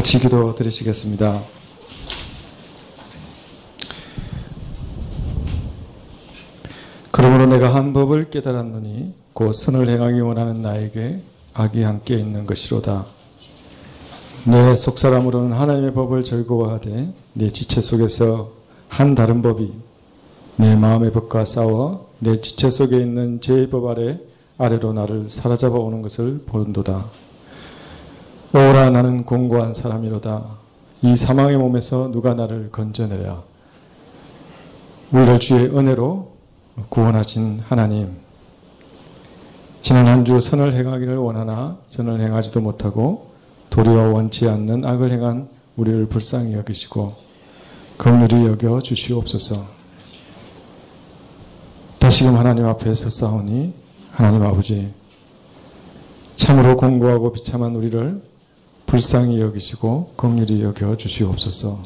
같이 기도 드리시겠습니다. 그러므로 내가 한 법을 깨달았노니 곧 선을 행하기 원하는 나에게 악이 함께 있는 것이로다. 내 속사람으로는 하나님의 법을 즐거워하되 내 지체 속에서 한 다른 법이 내 마음의 법과 싸워 내 지체 속에 있는 죄의 법 아래로 나를 사로잡아 오는 것을 본도다. 오라 나는 공고한 사람이로다. 이 사망의 몸에서 누가 나를 건져내랴. 우리를 주의 은혜로 구원하신 하나님, 지난 한 주 선을 행하기를 원하나 선을 행하지도 못하고 도리어 원치 않는 악을 행한 우리를 불쌍히 여기시고 긍휼히 여겨 주시옵소서. 다시금 하나님 앞에 섰사오니 하나님 아버지, 참으로 공고하고 비참한 우리를 불쌍히 여기시고 긍휼히 여겨 주시옵소서.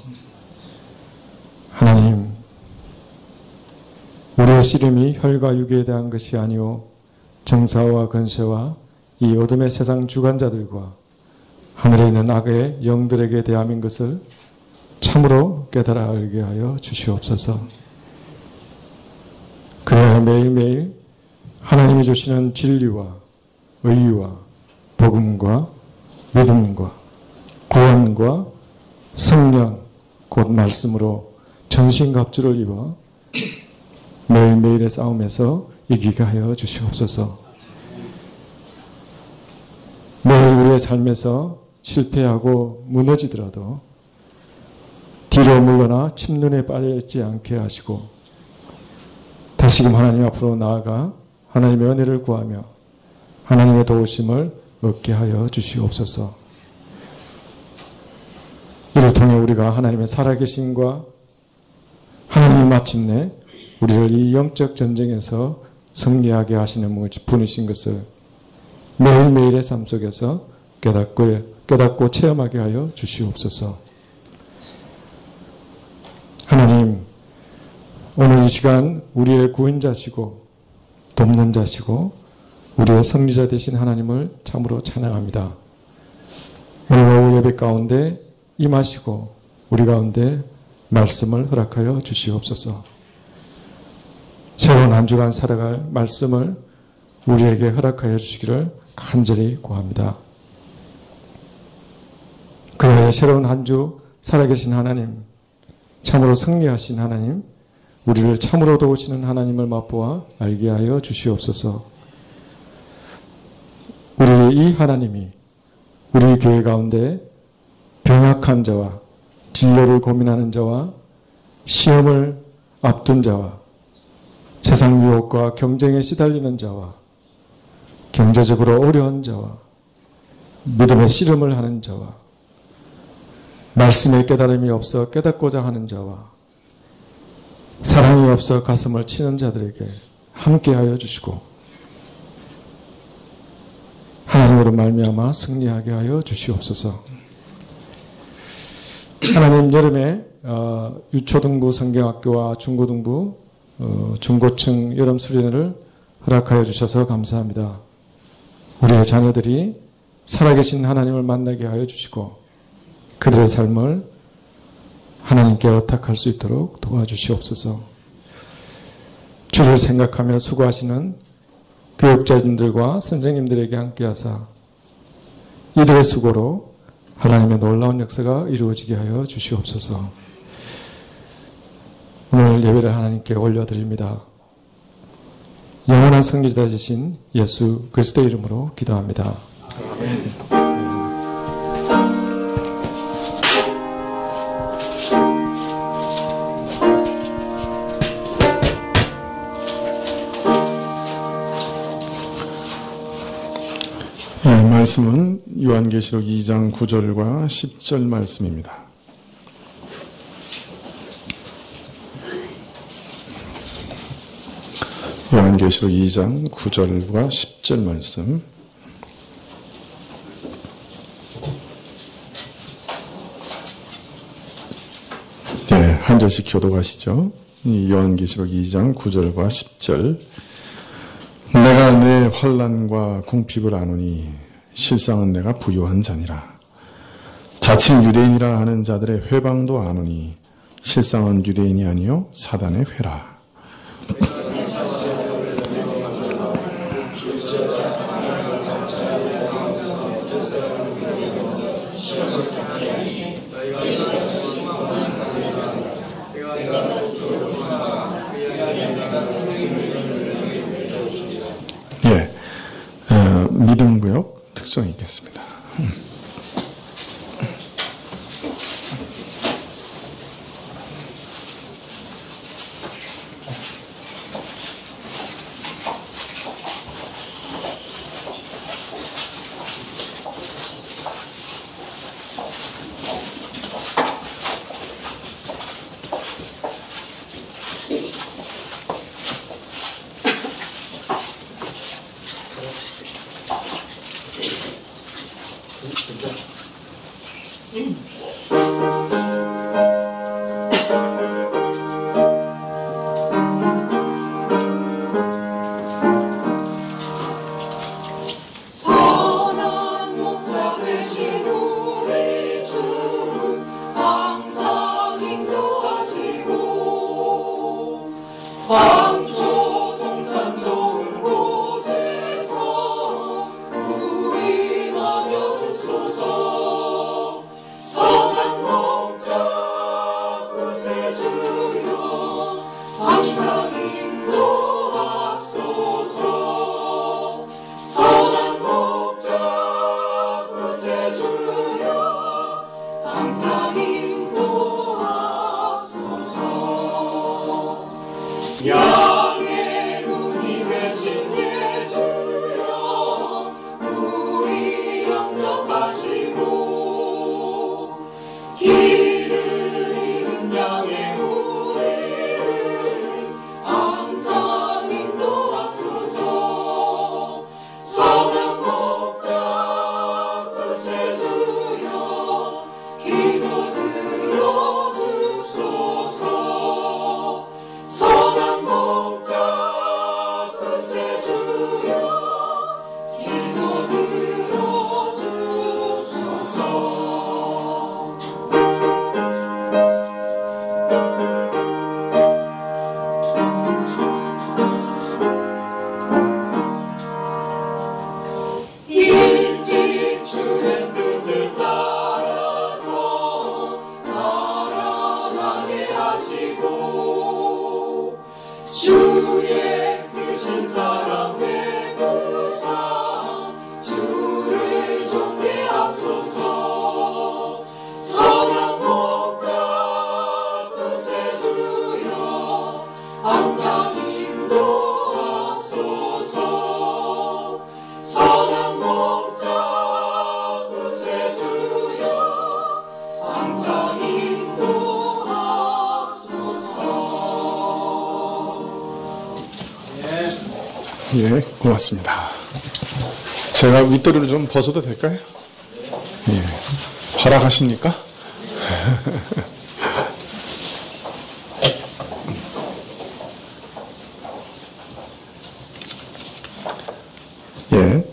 하나님, 우리의 씨름이 혈과 육에 대한 것이 아니오 정사와 권세와 이 어둠의 세상 주관자들과 하늘에 있는 악의 영들에게 대함인 것을 참으로 깨달아 알게 하여 주시옵소서. 그래야 매일매일 하나님이 주시는 진리와 의와 복음과 믿음과 구원과 성령 곧 말씀으로 전신갑주를 입어 매일매일의 싸움에서 이기게 하여 주시옵소서. 매일 우리의 삶에서 실패하고 무너지더라도 뒤로 물러나 침눈에 빠져있지 않게 하시고 다시금 하나님 앞으로 나아가 하나님의 은혜를 구하며 하나님의 도우심을 얻게 하여 주시옵소서. 이를 통해 우리가 하나님의 살아계심과 하나님이 마침내 우리를 이 영적 전쟁에서 승리하게 하시는 분이신 것을 매일매일의 삶 속에서 깨닫고 체험하게 하여 주시옵소서. 하나님, 오늘 이 시간 우리의 구원자시고 돕는 자시고 우리의 승리자 되신 하나님을 참으로 찬양합니다. 오늘 오후 예배 가운데 임하시고 우리 가운데 말씀을 허락하여 주시옵소서. 새로운 한 주간 살아갈 말씀을 우리에게 허락하여 주시기를 간절히 구합니다. 그의 새로운 한 주 살아계신 하나님, 참으로 승리하신 하나님, 우리를 참으로 도우시는 하나님을 맛보아 알게 하여 주시옵소서. 우리 이 하나님이 우리 교회 가운데 병약한 자와 진로를 고민하는 자와 시험을 앞둔 자와 세상 유혹과 경쟁에 시달리는 자와 경제적으로 어려운 자와 믿음의 씨름을 하는 자와 말씀의 깨달음이 없어 깨닫고자 하는 자와 사랑이 없어 가슴을 치는 자들에게 함께하여 주시고 하나님으로 말미암아 승리하게 하여 주시옵소서. 하나님, 여름에 유초등부 성경학교와 중고등부 중고층 여름 수련회를 허락하여 주셔서 감사합니다. 우리의 자녀들이 살아계신 하나님을 만나게 하여 주시고 그들의 삶을 하나님께 의탁할 수 있도록 도와주시옵소서. 주를 생각하며 수고하시는 교육자님들과 선생님들에게 함께하사 이들의 수고로 하나님의 놀라운 역사가 이루어지게 하여 주시옵소서. 오늘 예배를 하나님께 올려드립니다. 영원한 승리자 되신 예수 그리스도의 이름으로 기도합니다. 아멘. 말씀은 요한계시록 2장 9절과 10절 말씀입니다. 요한계시록 2장 9절과 10절 말씀. 네, 한 절씩 교독하시죠. 요한계시록 2장 9절과 10절. 내가 내 환난과 궁핍을 아노니 실상은 내가 부요한 자니라. 자칭 유대인이라 하는 자들의 회방도 아노니 실상은 유대인이 아니요 사단의 회라. 믿음구역 특성이 있겠습니다. 광초 동산 좋은 곳에서 우리 마며 줍소서. 선한 목자 구세주여 항상 인도하소서. 선한 목자 구세주여 항상 인도하소서. 양의 눈이 되신 예수여 우리 영접하시고 길을 잃은 양의 우리를 항상 인도하소서. 선한 목자 구세주여 기도 들어주소서. 선한 목자 구세주여 기도 들어주소서. 일찍 주의 뜻을 따라서 살아나게 하시고 주의 크신 사랑 베푸사 주를 존게 하소서. 선한 목자 구세주여 항상 인도하소서. 선한 목자 구세주여 항상 인도하소서. 예, 고맙습니다. 제가 윗도리를 좀 벗어도 될까요? 예, 허락하십니까? 예,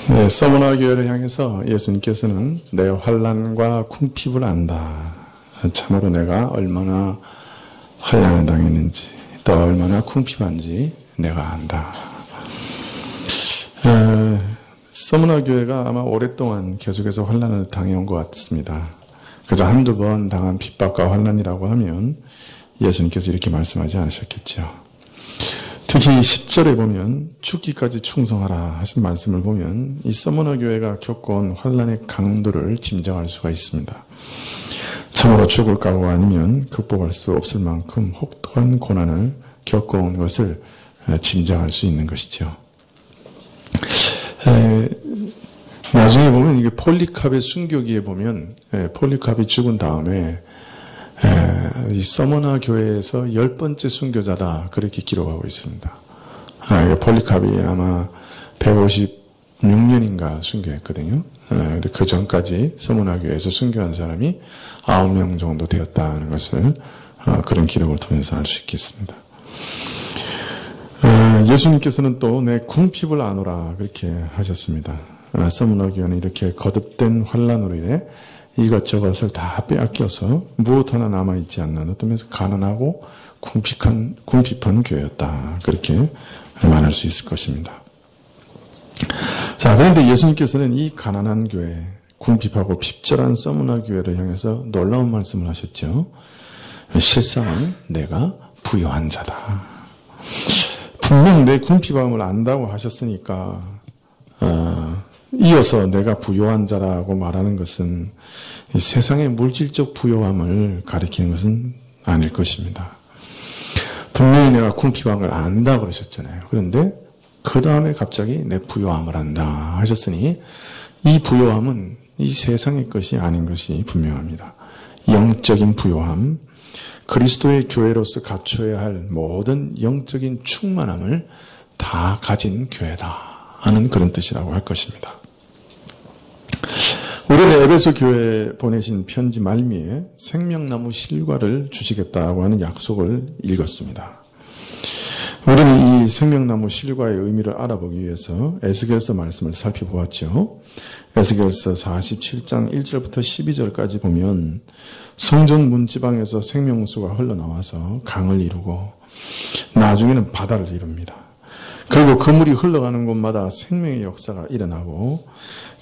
네, 서머나 교회를 향해서 예수님께서는 내 환난과 궁핍을 안다. 참으로 내가 얼마나 환난을 당했는지 또 얼마나 궁핍한지 내가 안다. 서머나 교회가 아마 오랫동안 계속해서 환난을 당해온 것 같습니다. 그저 한두 번 당한 핍박과 환난이라고 하면 예수님께서 이렇게 말씀하지 않으셨겠죠. 특히 10절에 보면 죽기까지 충성하라 하신 말씀을 보면 이 서머나 교회가 겪어온 환난의 강도를 짐작할 수가 있습니다. 참으로 죽을 각오가 아니면 극복할 수 없을 만큼 혹독한 고난을 겪어온 것을 짐작할 수 있는 것이죠. 나중에 보면 이게 폴리캅의 순교기에 보면 폴리캅이 죽은 다음에 이 서머나 교회에서 10번째 순교자다 그렇게 기록하고 있습니다. 폴리캅이 아마 156년인가 순교했거든요. 근데 그 전까지 서머나 교회에서 순교한 사람이 9명 정도 되었다는 것을 그런 기록을 통해서 알 수 있겠습니다. 예수님께서는 또 내 궁핍을 안오라 그렇게 하셨습니다. 서문화 교회는 이렇게 거듭된 환란으로 인해 이것저것을 다 빼앗겨서 무엇 하나 남아있지 않는 어떠면서 가난하고 궁핍한 교회였다. 그렇게 말할 수 있을 것입니다. 자, 그런데 예수님께서는 이 가난한 교회, 궁핍하고 핍절한 서문화 교회를 향해서 놀라운 말씀을 하셨죠. 실상은 내가 부요한 자다. 분명 내 궁핍함을 안다고 하셨으니까 이어서 내가 부요한 자라고 말하는 것은 이 세상의 물질적 부요함을 가리키는 것은 아닐 것입니다. 분명히 내가 궁핍함을 안다 그러셨잖아요. 그런데 그 다음에 갑자기 내 부요함을 안다 하셨으니 이 부요함은 이 세상의 것이 아닌 것이 분명합니다. 영적인 부요함, 그리스도의 교회로서 갖춰야 할 모든 영적인 충만함을 다 가진 교회다 하는 그런 뜻이라고 할 것입니다. 올해 에베소 교회에 보내신 편지 말미에 생명나무 실과를 주시겠다고 하는 약속을 읽었습니다. 우리는 이 생명나무 실과의 의미를 알아보기 위해서 에스겔서 말씀을 살펴보았죠. 에스겔서 47장 1절부터 12절까지 보면 성전 문지방에서 생명수가 흘러나와서 강을 이루고 나중에는 바다를 이룹니다. 그리고 그 물이 흘러가는 곳마다 생명의 역사가 일어나고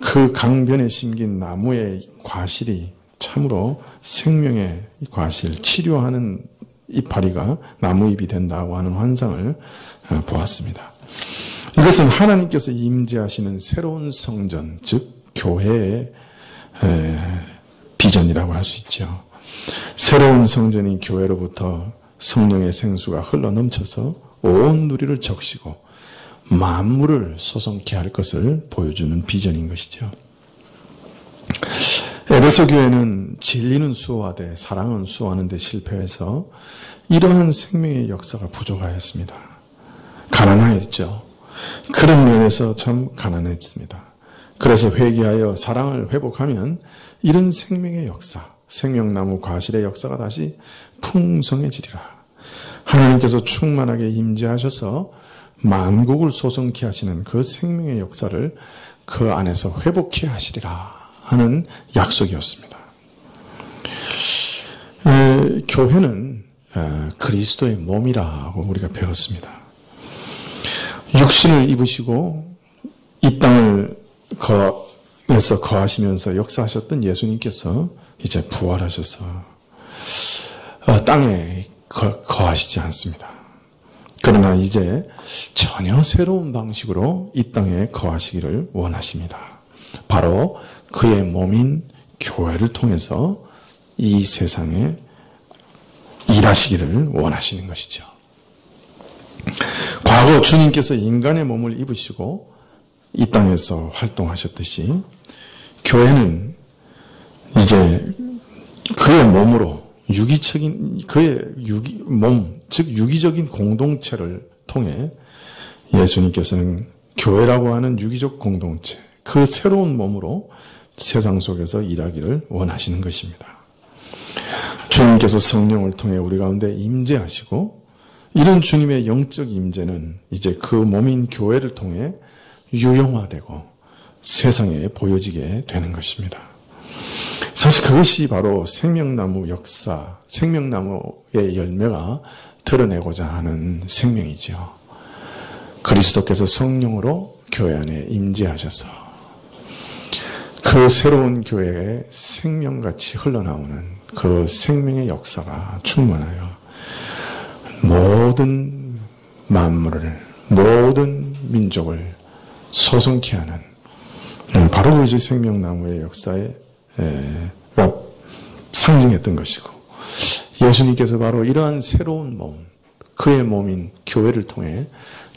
그 강변에 심긴 나무의 과실이 참으로 생명의 과실, 치료하는 이파리가 나무잎이 된다고 하는 환상을 보았습니다. 이것은 하나님께서 임재하시는 새로운 성전, 즉 교회의 비전이라고 할 수 있죠. 새로운 성전인 교회로부터 성령의 생수가 흘러넘쳐서 온 누리를 적시고 만물을 소성케 할 것을 보여주는 비전인 것이죠. 에베소 교회는 진리는 수호하되 사랑은 수호하는 데 실패해서 이러한 생명의 역사가 부족하였습니다. 가난하였죠. 그런 면에서 참 가난했습니다. 그래서 회개하여 사랑을 회복하면 이런 생명의 역사, 생명나무 과실의 역사가 다시 풍성해지리라. 하나님께서 충만하게 임재하셔서 만국을 소성케 하시는 그 생명의 역사를 그 안에서 회복해 하시리라 하는 약속이었습니다. 교회는 그리스도의 몸이라고 우리가 배웠습니다. 육신을 입으시고 이 땅을 에서 거하시면서 역사하셨던 예수님께서 이제 부활하셔서 땅에 거하시지 않습니다. 그러나 이제 전혀 새로운 방식으로 이 땅에 거하시기를 원하십니다. 바로 그의 몸인 교회를 통해서 이 세상에 일하시기를 원하시는 것이죠. 과거 주님께서 인간의 몸을 입으시고 이 땅에서 활동하셨듯이 교회는 이제 그의 몸으로 그의 몸, 즉 유기적인 공동체를 통해 예수님께서는 교회라고 하는 유기적 공동체, 그 새로운 몸으로 세상 속에서 일하기를 원하시는 것입니다. 주님께서 성령을 통해 우리 가운데 임재하시고 이런 주님의 영적 임재는 이제 그 몸인 교회를 통해 유형화되고 세상에 보여지게 되는 것입니다. 사실 그것이 바로 생명나무 역사, 생명나무의 열매가 드러내고자 하는 생명이죠. 그리스도께서 성령으로 교회 안에 임재하셔서 그 새로운 교회에 생명같이 흘러나오는 그 생명의 역사가 충만하여 모든 만물을, 모든 민족을 소성케 하는 바로 그것이 생명나무의 역사에 상징했던 것이고 예수님께서 바로 이러한 새로운 몸, 그의 몸인 교회를 통해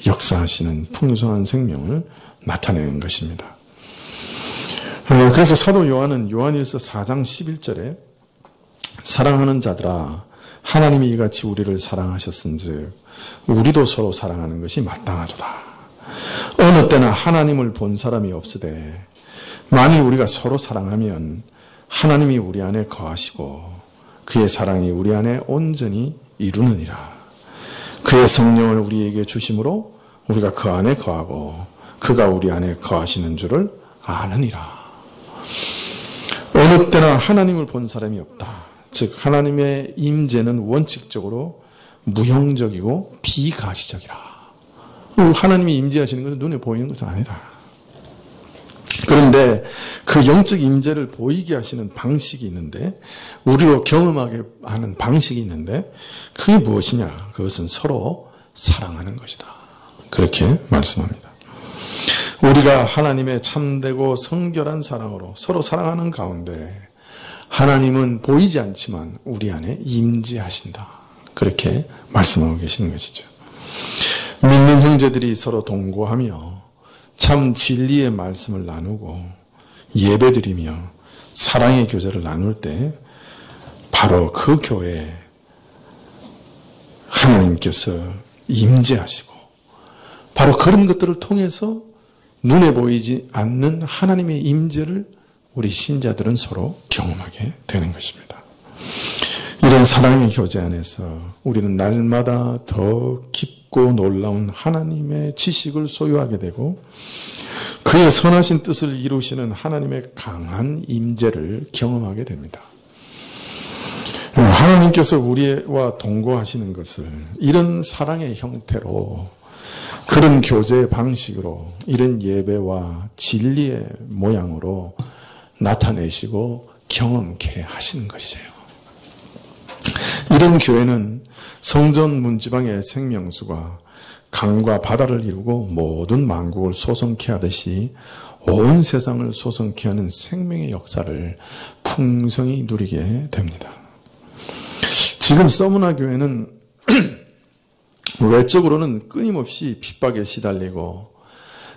역사하시는 풍성한 생명을 나타내는 것입니다. 그래서 사도 요한은 요한일서 4장 11절에 사랑하는 자들아 하나님이 이같이 우리를 사랑하셨은즉 우리도 서로 사랑하는 것이 마땅하도다. 어느 때나 하나님을 본 사람이 없으되 만일 우리가 서로 사랑하면 하나님이 우리 안에 거하시고 그의 사랑이 우리 안에 온전히 이루느니라. 그의 성령을 우리에게 주심으로 우리가 그 안에 거하고 그가 우리 안에 거하시는 줄을 아느니라. 어느 때나 하나님을 본 사람이 없다. 즉 하나님의 임재는 원칙적으로 무형적이고 비가시적이라. 하나님이 임재하시는 것은 눈에 보이는 것은 아니다. 그런데 그 영적 임재를 보이게 하시는 방식이 있는데, 우리로 경험하게 하는 방식이 있는데, 그게 무엇이냐? 그것은 서로 사랑하는 것이다. 그렇게 말씀합니다. 우리가 하나님의 참되고 성결한 사랑으로 서로 사랑하는 가운데 하나님은 보이지 않지만 우리 안에 임재하신다. 그렇게 말씀하고 계시는 것이죠. 믿는 형제들이 서로 동거하며 참 진리의 말씀을 나누고 예배드리며 사랑의 교제를 나눌 때 바로 그 교회에 하나님께서 임재하시고, 바로 그런 것들을 통해서 눈에 보이지 않는 하나님의 임재를 우리 신자들은 서로 경험하게 되는 것입니다. 이런 사랑의 교제 안에서 우리는 날마다 더 깊고 놀라운 하나님의 지식을 소유하게 되고, 그의 선하신 뜻을 이루시는 하나님의 강한 임재를 경험하게 됩니다. 하나님께서 우리와 동거하시는 것을 이런 사랑의 형태로, 그런 교제의 방식으로, 이런 예배와 진리의 모양으로 나타내시고 경험케 하시는 것이에요. 이런 교회는 성전 문지방의 생명수가 강과 바다를 이루고 모든 만국을 소성케 하듯이 온 세상을 소성케 하는 생명의 역사를 풍성히 누리게 됩니다. 지금 서문화 교회는 외적으로는 끊임없이 핍박에 시달리고,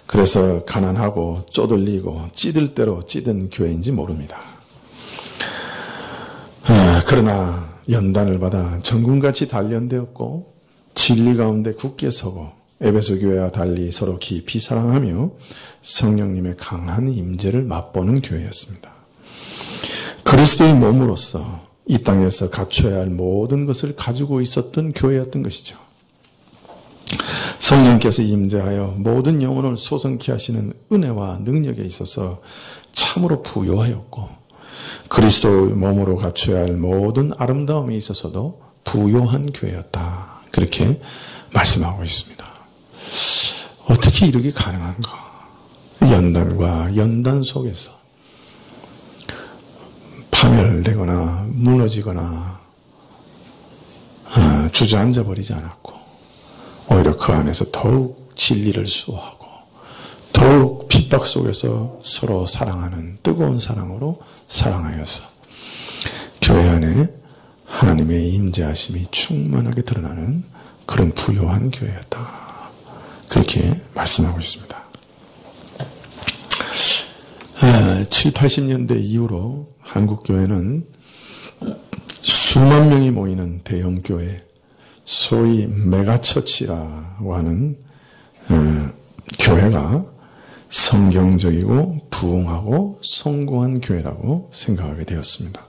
그래서 가난하고 쪼들리고 찌들 대로 찌든 교회인지 모릅니다. 그러나 연단을 받아 정금같이 단련되었고 진리 가운데 굳게 서고 에베소 교회와 달리 서로 깊이 사랑하며 성령님의 강한 임재를 맛보는 교회였습니다. 그리스도의 몸으로서 이 땅에서 갖춰야 할 모든 것을 가지고 있었던 교회였던 것이죠. 성령께서 임재하여 모든 영혼을 소성케 하시는 은혜와 능력에 있어서 참으로 부요하였고, 그리스도의 몸으로 갖춰야 할 모든 아름다움에 있어서도 부요한 교회였다. 그렇게 말씀하고 있습니다. 어떻게 이렇게 가능한가? 연단과 연단 속에서 파멸되거나 무너지거나 주저앉아 버리지 않았고, 오히려 그 안에서 더욱 진리를 수호하고 더욱 핍박 속에서 서로 사랑하는 뜨거운 사랑으로 사랑하여서 교회 안에 하나님의 임재하심이 충만하게 드러나는 그런 부요한 교회였다. 그렇게 말씀하고 있습니다. 7, 80년대 이후로 한국 교회는 수만 명이 모이는 대형 교회, 소위 메가처치라고 하는 교회가 성경적이고 부흥하고 성공한 교회라고 생각하게 되었습니다.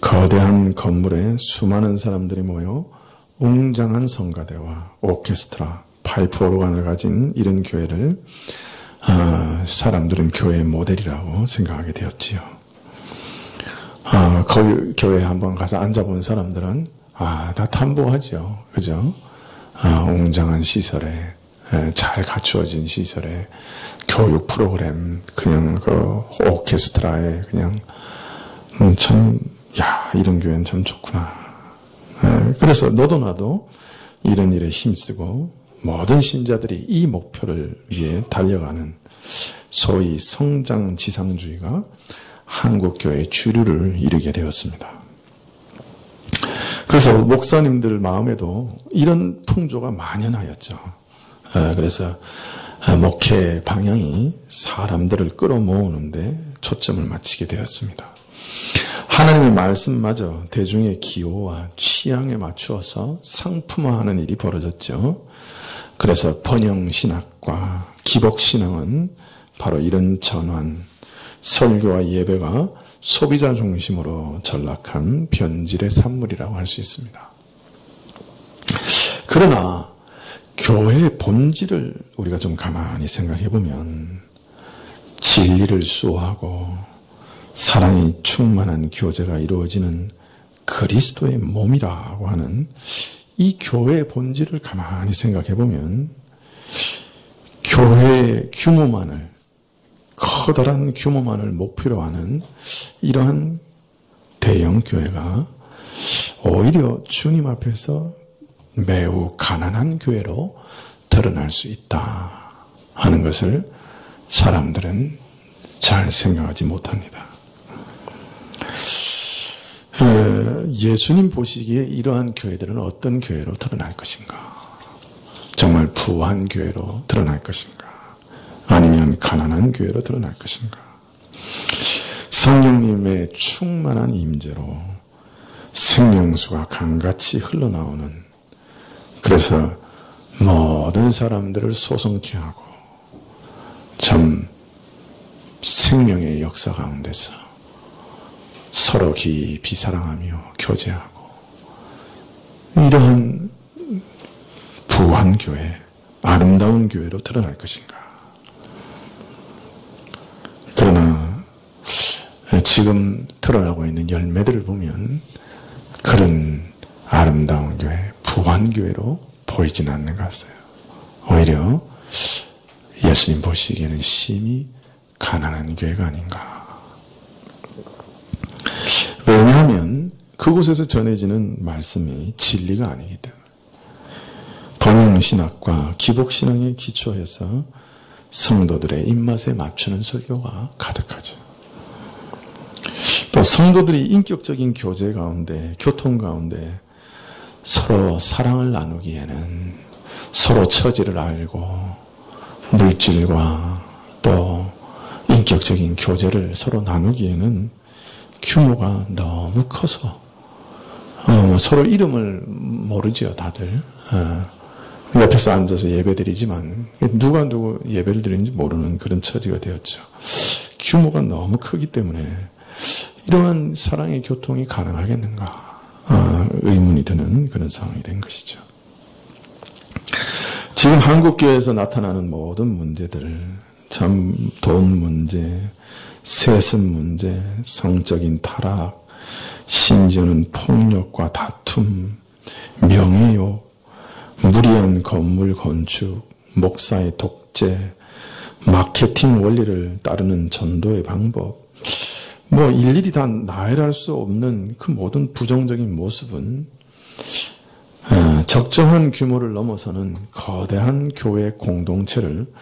거대한 건물에 수많은 사람들이 모여 웅장한 성가대와 오케스트라, 파이프 오르간을 가진 이런 교회를 사람들은 교회의 모델이라고 생각하게 되었지요. 거기 교회에 한번 가서 앉아본 사람들은 다 탐보하죠. 그죠? 웅장한 시설에, 잘 갖추어진 시설에, 교육 프로그램, 그냥 그 오케스트라에 그냥 참, 이런 교회는 참 좋구나. 그래서 너도 나도 이런 일에 힘쓰고 모든 신자들이 이 목표를 위해 달려가는 소위 성장지상주의가 한국교회의 주류를 이루게 되었습니다. 그래서 목사님들 마음에도 이런 풍조가 만연하였죠. 그래서 목회 방향이 사람들을 끌어모으는데 초점을 맞추게 되었습니다. 하나님의 말씀마저 대중의 기호와 취향에 맞추어서 상품화하는 일이 벌어졌죠. 그래서 번영신학과 기복신앙은 바로 이런 전환, 설교와 예배가 소비자 중심으로 전락한 변질의 산물이라고 할 수 있습니다. 그러나 교회의 본질을 우리가 좀 가만히 생각해 보면 진리를 수호하고 사랑이 충만한 교제가 이루어지는 그리스도의 몸이라고 하는 이 교회의 본질을 가만히 생각해 보면 교회의 규모만을, 커다란 규모만을 목표로 하는 이러한 대형 교회가 오히려 주님 앞에서 매우 가난한 교회로 드러날 수 있다 하는 것을 사람들은 잘 생각하지 못합니다. 예수님 보시기에 이러한 교회들은 어떤 교회로 드러날 것인가? 정말 부한 교회로 드러날 것인가? 아니면 가난한 교회로 드러날 것인가? 성령님의 충만한 임재로 생명수가 강같이 흘러나오는, 그래서 모든 사람들을 소성케 하고 참 생명의 역사 가운데서 서로 깊이 사랑하며 교제하고 이러한 부한 교회, 아름다운 교회로 드러날 것인가? 그러나 지금 드러나고 있는 열매들을 보면 그런 아름다운 교회, 부한 교회로 보이진 않는 것 같아요. 오히려 예수님 보시기에는 심히 가난한 교회가 아닌가. 왜냐하면 그곳에서 전해지는 말씀이 진리가 아니기 때문에 번영신학과 기복신앙에 기초해서 성도들의 입맛에 맞추는 설교가 가득하죠. 또 성도들이 인격적인 교제 가운데, 교통 가운데 서로 사랑을 나누기에는 서로 처지를 알고 물질과 또 인격적인 교제를 서로 나누기에는 규모가 너무 커서 서로 이름을 모르죠, 다들. 옆에서 앉아서 예배드리지만 누가 누구 예배를 드리는지 모르는 그런 처지가 되었죠. 규모가 너무 크기 때문에 이러한 사랑의 교통이 가능하겠는가 의문이 드는 그런 상황이 된 것이죠. 지금 한국교회에서 나타나는 모든 문제들, 참 돈 문제, 세습 문제, 성적인 타락, 심지어는 폭력과 다툼, 명예욕, 무리한 건물 건축, 목사의 독재, 마케팅 원리를 따르는 전도의 방법, 뭐 일일이 다 나열할 수 없는 그 모든 부정적인 모습은 적정한 규모를 넘어서는 거대한 교회 공동체를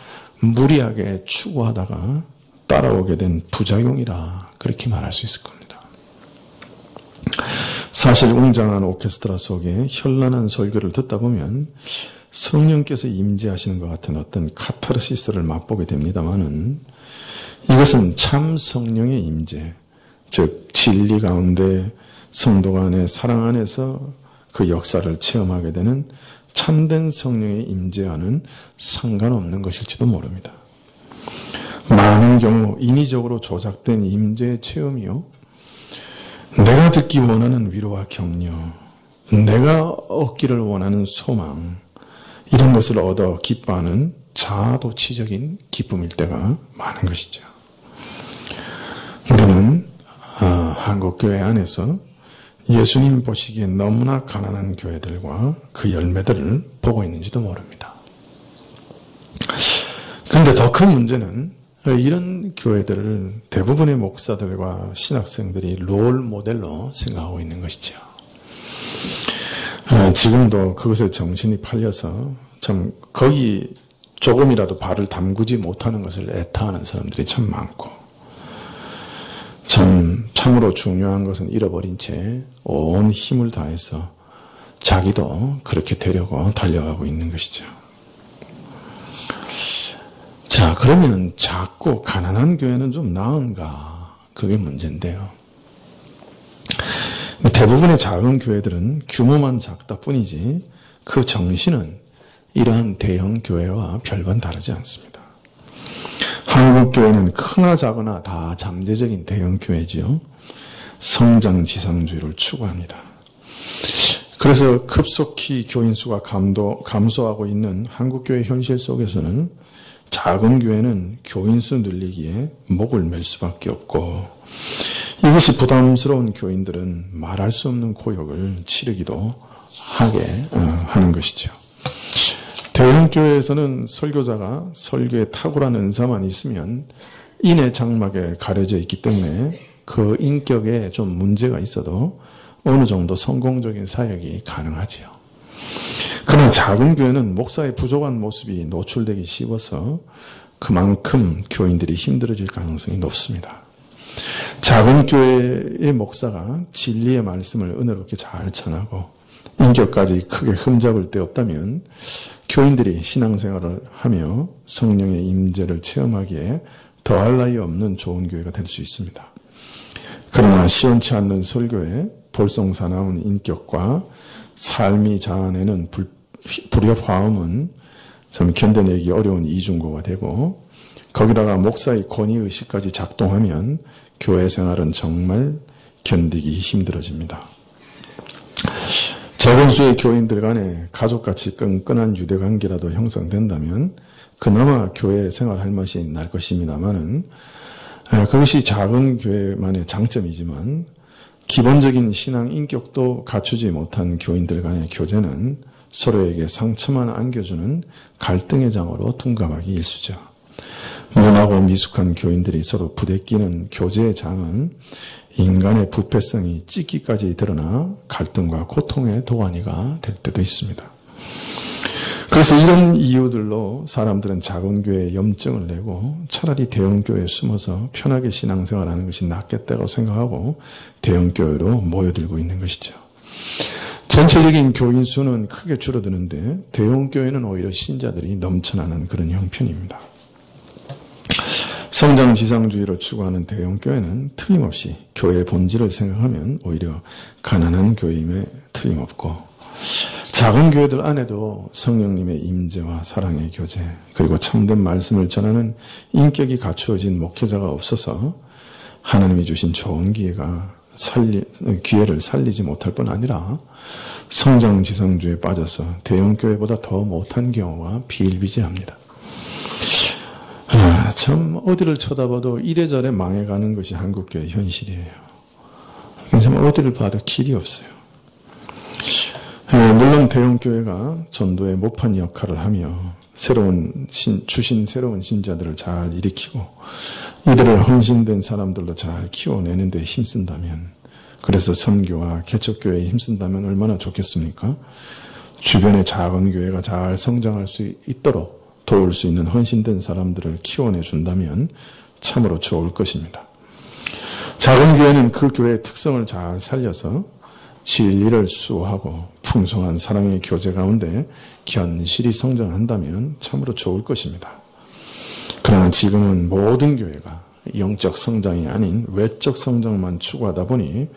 무리하게 추구하다가 따라오게 된 부작용이라 그렇게 말할 수 있을 겁니다. 사실 웅장한 오케스트라 속에 현란한 설교를 듣다 보면 성령께서 임재하시는 것 같은 어떤 카타르시스를 맛보게 됩니다마는 이것은 참 성령의 임재, 즉 진리 가운데 성도 간의 사랑 안에서 그 역사를 체험하게 되는 참된 성령의 임재와는 상관없는 것일지도 모릅니다. 많은 경우 인위적으로 조작된 임재의 체험이요, 내가 듣기 원하는 위로와 격려, 내가 얻기를 원하는 소망, 이런 것을 얻어 기뻐하는 자아도취적인 기쁨일 때가 많은 것이죠. 우리는 한국교회 안에서 예수님 보시기에 너무나 가난한 교회들과 그 열매들을 보고 있는지도 모릅니다. 그런데 더 큰 문제는 이런 교회들을 대부분의 목사들과 신학생들이 롤 모델로 생각하고 있는 것이죠. 지금도 그것에 정신이 팔려서 참 거기 조금이라도 발을 담그지 못하는 것을 애타하는 사람들이 참 많고, 참으로 중요한 것은 잃어버린 채 온 힘을 다해서 자기도 그렇게 되려고 달려가고 있는 것이죠. 자, 그러면 작고 가난한 교회는 좀 나은가? 그게 문제인데요. 대부분의 작은 교회들은 규모만 작다 뿐이지 그 정신은 이러한 대형 교회와 별반 다르지 않습니다. 한국 교회는 크나 작으나 다 잠재적인 대형 교회지요. 성장 지상주의를 추구합니다. 그래서 급속히 교인 수가 감소하고 있는 한국 교회 현실 속에서는 작은 교회는 교인 수 늘리기에 목을 맬 수밖에 없고 이것이 부담스러운 교인들은 말할 수 없는 고역을 치르기도 하게 하는 것이죠. 대형 교회에서는 설교자가 설교에 탁월한 은사만 있으면 인의 장막에 가려져 있기 때문에 그 인격에 좀 문제가 있어도 어느 정도 성공적인 사역이 가능하지요. 그러나 작은 교회는 목사의 부족한 모습이 노출되기 쉬워서 그만큼 교인들이 힘들어질 가능성이 높습니다. 작은 교회의 목사가 진리의 말씀을 은혜롭게 잘 전하고 인격까지 크게 흠잡을 데 없다면 교인들이 신앙생활을 하며 성령의 임재를 체험하기에 더할 나위 없는 좋은 교회가 될 수 있습니다. 그러나 시원치 않는 설교에 볼썽사나운 인격과 삶이 자아내는 불협화음은 참 견뎌내기 어려운 이중고가 되고 거기다가 목사의 권위의식까지 작동하면 교회 생활은 정말 견디기 힘들어집니다. 적은 수의 교인들 간에 가족같이 끈끈한 유대관계라도 형성된다면 그나마 교회 생활할 맛이 날 것입니다만은 그것이 작은 교회만의 장점이지만 기본적인 신앙 인격도 갖추지 못한 교인들 간의 교제는 서로에게 상처만 안겨주는 갈등의 장으로 둔감하기 일쑤죠. 모나고 미숙한 교인들이 서로 부대끼는 교제의 장은 인간의 부패성이 찢기까지 드러나 갈등과 고통의 도가니가 될 때도 있습니다. 그래서 이런 이유들로 사람들은 작은 교회에 염증을 내고 차라리 대형 교회에 숨어서 편하게 신앙생활하는 것이 낫겠다고 생각하고 대형 교회로 모여들고 있는 것이죠. 전체적인 교인 수는 크게 줄어드는데 대형 교회는 오히려 신자들이 넘쳐나는 그런 형편입니다. 성장 지상주의를 추구하는 대형 교회는 틀림없이 교회의 본질을 생각하면 오히려 가난한 교회임에 틀림없고 작은 교회들 안에도 성령님의 임재와 사랑의 교제 그리고 참된 말씀을 전하는 인격이 갖추어진 목회자가 없어서 하나님이 주신 좋은 기회를 살리지 못할 뿐 아니라 성장 지상주의에 빠져서 대형 교회보다 더 못한 경우가 비일비재합니다. 참 어디를 쳐다봐도 이래저래 망해가는 것이 한국교회 현실이에요. 참 어디를 봐도 길이 없어요. 물론 대형 교회가 전도의 모판 역할을 하며 주신 새로운 신자들을 잘 일으키고 이들을 헌신된 사람들로 잘 키워내는 데 힘쓴다면 그래서 선교와 개척교회에 힘쓴다면 얼마나 좋겠습니까? 주변의 작은 교회가 잘 성장할 수 있도록 도울 수 있는 헌신된 사람들을 키워내준다면 참으로 좋을 것입니다. 작은 교회는 그 교회의 특성을 잘 살려서 진리를 수호하고 풍성한 사랑의 교제 가운데 견실히 성장한다면 참으로 좋을 것입니다. 그러나 지금은 모든 교회가 영적 성장이 아닌 외적 성장만 추구하다 보니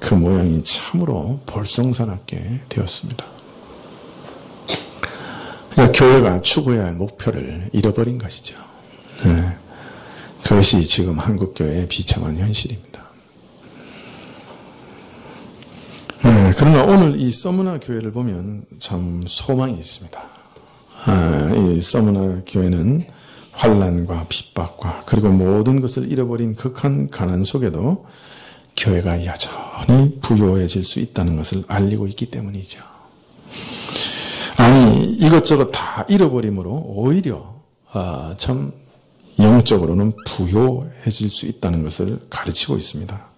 그 모양이 참으로 볼썽사납게 되었습니다. 그러니까 교회가 추구해야 할 목표를 잃어버린 것이죠. 그것이 지금 한국교회의 비참한 현실입니다. 그러나 오늘 이 서머나 교회를 보면 참 소망이 있습니다. 이 서머나 교회는 환난과 핍박과 그리고 모든 것을 잃어버린 극한 가난 속에도 교회가 여전히 부유해질 수 있다는 것을 알리고 있기 때문이죠. 아니 이것저것 다 잃어버림으로 오히려 참 영적으로는 부유해질 수 있다는 것을 가르치고 있습니다.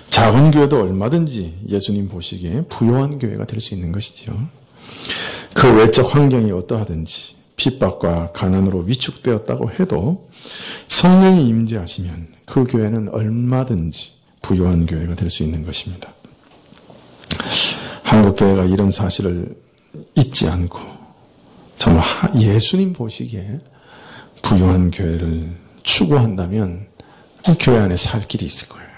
작은 교회도 얼마든지 예수님 보시기에 부유한 교회가 될 수 있는 것이죠. 그 외적 환경이 어떠하든지 핍박과 가난으로 위축되었다고 해도 성령이 임재하시면 그 교회는 얼마든지 부유한 교회가 될 수 있는 것입니다. 한국교회가 이런 사실을 잊지 않고 정말 예수님 보시기에 부유한 교회를 추구한다면 교회 안에 살 길이 있을 거예요.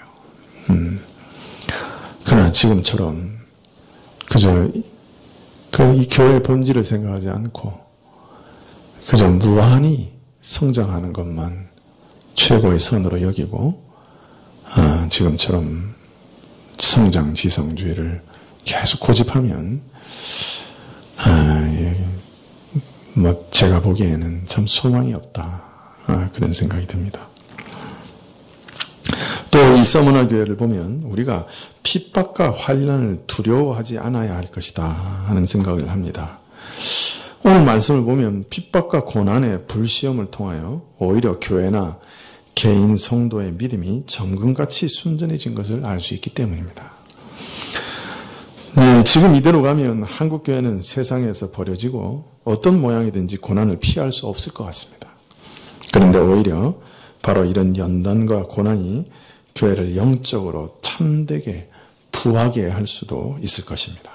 그러나 지금처럼 그저 이 교회의 본질을 생각하지 않고 그저 무한히 성장하는 것만 최고의 선으로 여기고 지금처럼 성장 지성주의를 계속 고집하면 제가 보기에는 참 소망이 없다. 그런 생각이 듭니다. 또 이 서머나 교회를 보면 우리가 핍박과 환난을 두려워하지 않아야 할 것이다 하는 생각을 합니다. 오늘 말씀을 보면 핍박과 고난의 불시험을 통하여 오히려 교회나 개인 성도의 믿음이 정금같이 순전해진 것을 알 수 있기 때문입니다. 네, 지금 이대로 가면 한국교회는 세상에서 버려지고 어떤 모양이든지 고난을 피할 수 없을 것 같습니다. 그런데 오히려 바로 이런 연단과 고난이 교회를 영적으로 참되게 부하게 할 수도 있을 것입니다.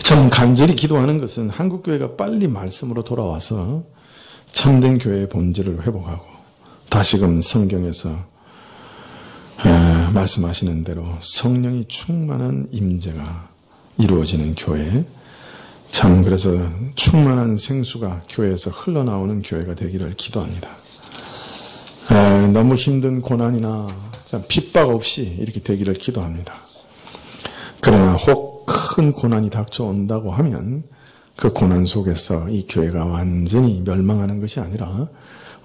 참 간절히 기도하는 것은 한국교회가 빨리 말씀으로 돌아와서 참된 교회의 본질을 회복하고 다시금 성경에서 말씀하시는 대로 성령이 충만한 임재가 이루어지는 교회, 참 그래서 충만한 생수가 교회에서 흘러나오는 교회가 되기를 기도합니다. 너무 힘든 고난이나 핍박 없이 이렇게 되기를 기도합니다. 그러나 혹 큰 고난이 닥쳐온다고 하면 그 고난 속에서 이 교회가 완전히 멸망하는 것이 아니라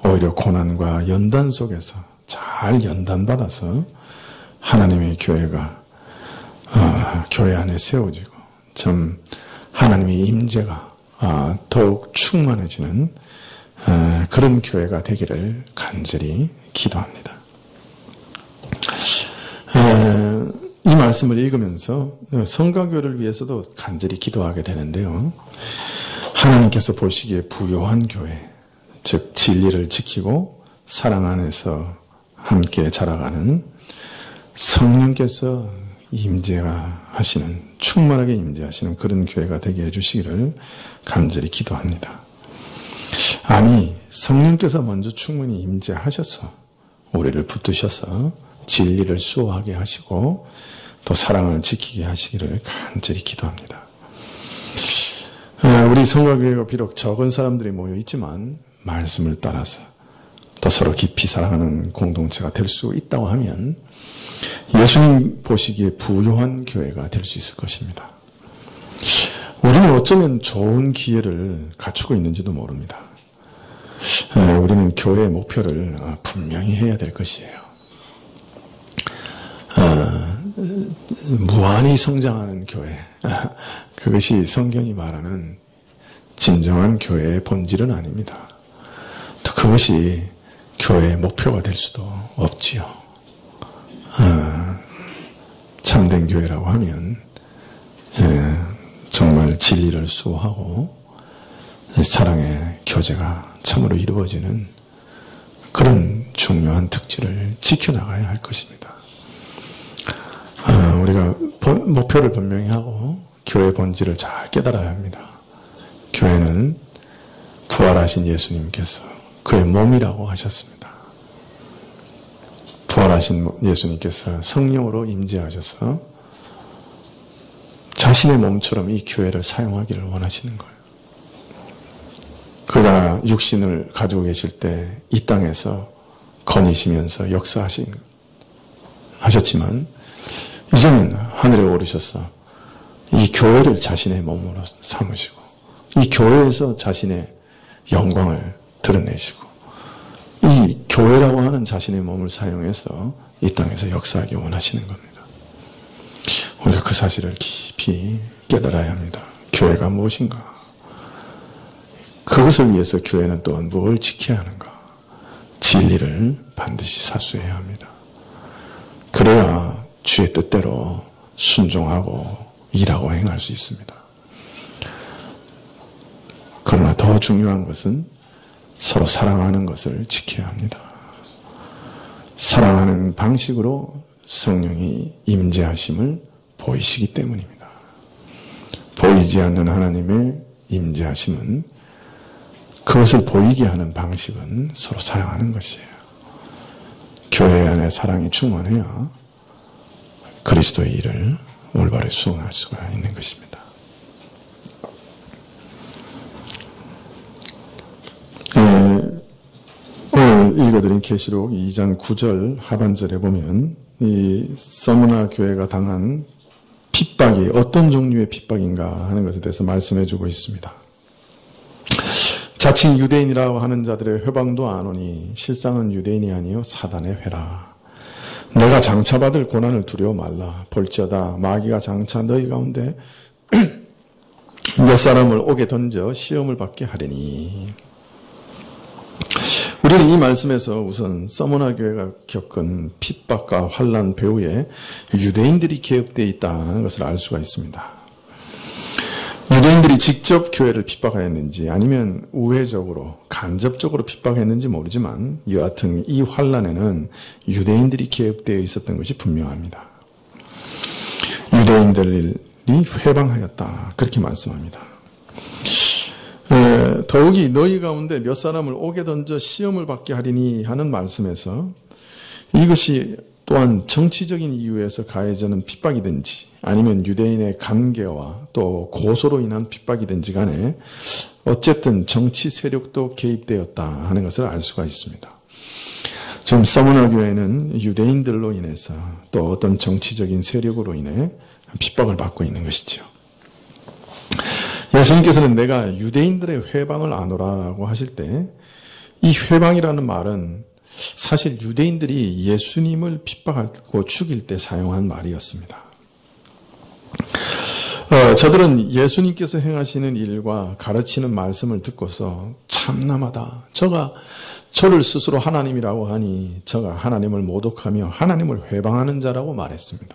오히려 고난과 연단 속에서 잘 연단받아서 하나님의 교회가 교회 안에 세워지고 참 하나님의 임재가 더욱 충만해지는 그런 교회가 되기를 간절히 기도합니다. 이 말씀을 읽으면서 성가교를 위해서도 간절히 기도하게 되는데요. 하나님께서 보시기에 부요한 교회, 즉 진리를 지키고 사랑 안에서 함께 자라가는 성령께서 임재가 하시는, 충만하게 임재하시는 그런 교회가 되게 해주시기를 간절히 기도합니다. 아니, 성령께서 먼저 충분히 임재하셔서 우리를 붙드셔서 진리를 수호하게 하시고 또 사랑을 지키게 하시기를 간절히 기도합니다. 우리 성가교회가 비록 적은 사람들이 모여 있지만 말씀을 따라서 또 서로 깊이 사랑하는 공동체가 될 수 있다고 하면 예수님 보시기에 부요한 교회가 될 수 있을 것입니다. 우리는 어쩌면 좋은 기회를 갖추고 있는지도 모릅니다. 우리는 교회의 목표를 분명히 해야 될 것이에요. 무한히 성장하는 교회, 그것이 성경이 말하는 진정한 교회의 본질은 아닙니다. 또 그것이 교회의 목표가 될 수도 없지요. 참된 교회라고 하면 정말 진리를 수호하고 사랑의 교제가 참으로 이루어지는 그런 중요한 특질을 지켜나가야 할 것입니다. 우리가 목표를 분명히 하고 교회의 본질을 잘 깨달아야 합니다. 교회는 부활하신 예수님께서 그의 몸이라고 하셨습니다. 부활하신 예수님께서 성령으로 임재하셔서 자신의 몸처럼 이 교회를 사용하기를 원하시는 거예요. 그가 육신을 가지고 계실 때 이 땅에서 거니시면서 하셨지만 이제는 하늘에 오르셔서 이 교회를 자신의 몸으로 삼으시고 이 교회에서 자신의 영광을 드러내시고 이 교회라고 하는 자신의 몸을 사용해서 이 땅에서 역사하기 원하시는 겁니다. 우리가 그 사실을 깊이 깨달아야 합니다. 교회가 무엇인가? 그것을 위해서 교회는 또한 무엇을 지켜야 하는가? 진리를 반드시 사수해야 합니다. 그래야 주의 뜻대로 순종하고 일하고 행할 수 있습니다. 그러나 더 중요한 것은 서로 사랑하는 것을 지켜야 합니다. 사랑하는 방식으로 성령이 임재하심을 보이시기 때문입니다. 보이지 않는 하나님의 임재하심은 그것을 보이게 하는 방식은 서로 사랑하는 것이에요. 교회 안에 사랑이 충만해야 그리스도의 일을 올바르게 수행할 수가 있는 것입니다. 오늘 읽어드린 계시록 2장 9절 하반절에 보면 이 서머나 교회가 당한 핍박이 어떤 종류의 핍박인가 하는 것에 대해서 말씀해 주고 있습니다. 자칭 유대인이라고 하는 자들의 회방도 안 오니 실상은 유대인이 아니요 사단의 회라. 내가 장차받을 고난을 두려워 말라. 볼지어다 마귀가 장차 너희 가운데 몇 사람을 옥에 던져 시험을 받게 하리니. 우리는 이 말씀에서 우선 서머나 교회가 겪은 핍박과 환난 배후에 유대인들이 개혁되어 있다는 것을 알 수가 있습니다. 유대인들이 직접 교회를 핍박하였는지 아니면 우회적으로 간접적으로 핍박했는지 모르지만 여하튼 이 환난에는 유대인들이 개혁되어 있었던 것이 분명합니다. 유대인들이 회방하였다 그렇게 말씀합니다. 더욱이 너희 가운데 몇 사람을 옥에 던져 시험을 받게 하리니 하는 말씀에서 이것이 또한 정치적인 이유에서 가해지는 핍박이든지 아니면 유대인의 관계와 또 고소로 인한 핍박이든지 간에 어쨌든 정치 세력도 개입되었다 하는 것을 알 수가 있습니다. 지금 서머나 교회는 유대인들로 인해서 또 어떤 정치적인 세력으로 인해 핍박을 받고 있는 것이죠. 예수님께서는 내가 유대인들의 회방을 안오라고 하실 때 이 회방이라는 말은 사실 유대인들이 예수님을 핍박하고 죽일 때 사용한 말이었습니다. 저들은 예수님께서 행하시는 일과 가르치는 말씀을 듣고서 참남하다. 저를 스스로 하나님이라고 하니 저가 하나님을 모독하며 하나님을 회방하는 자라고 말했습니다.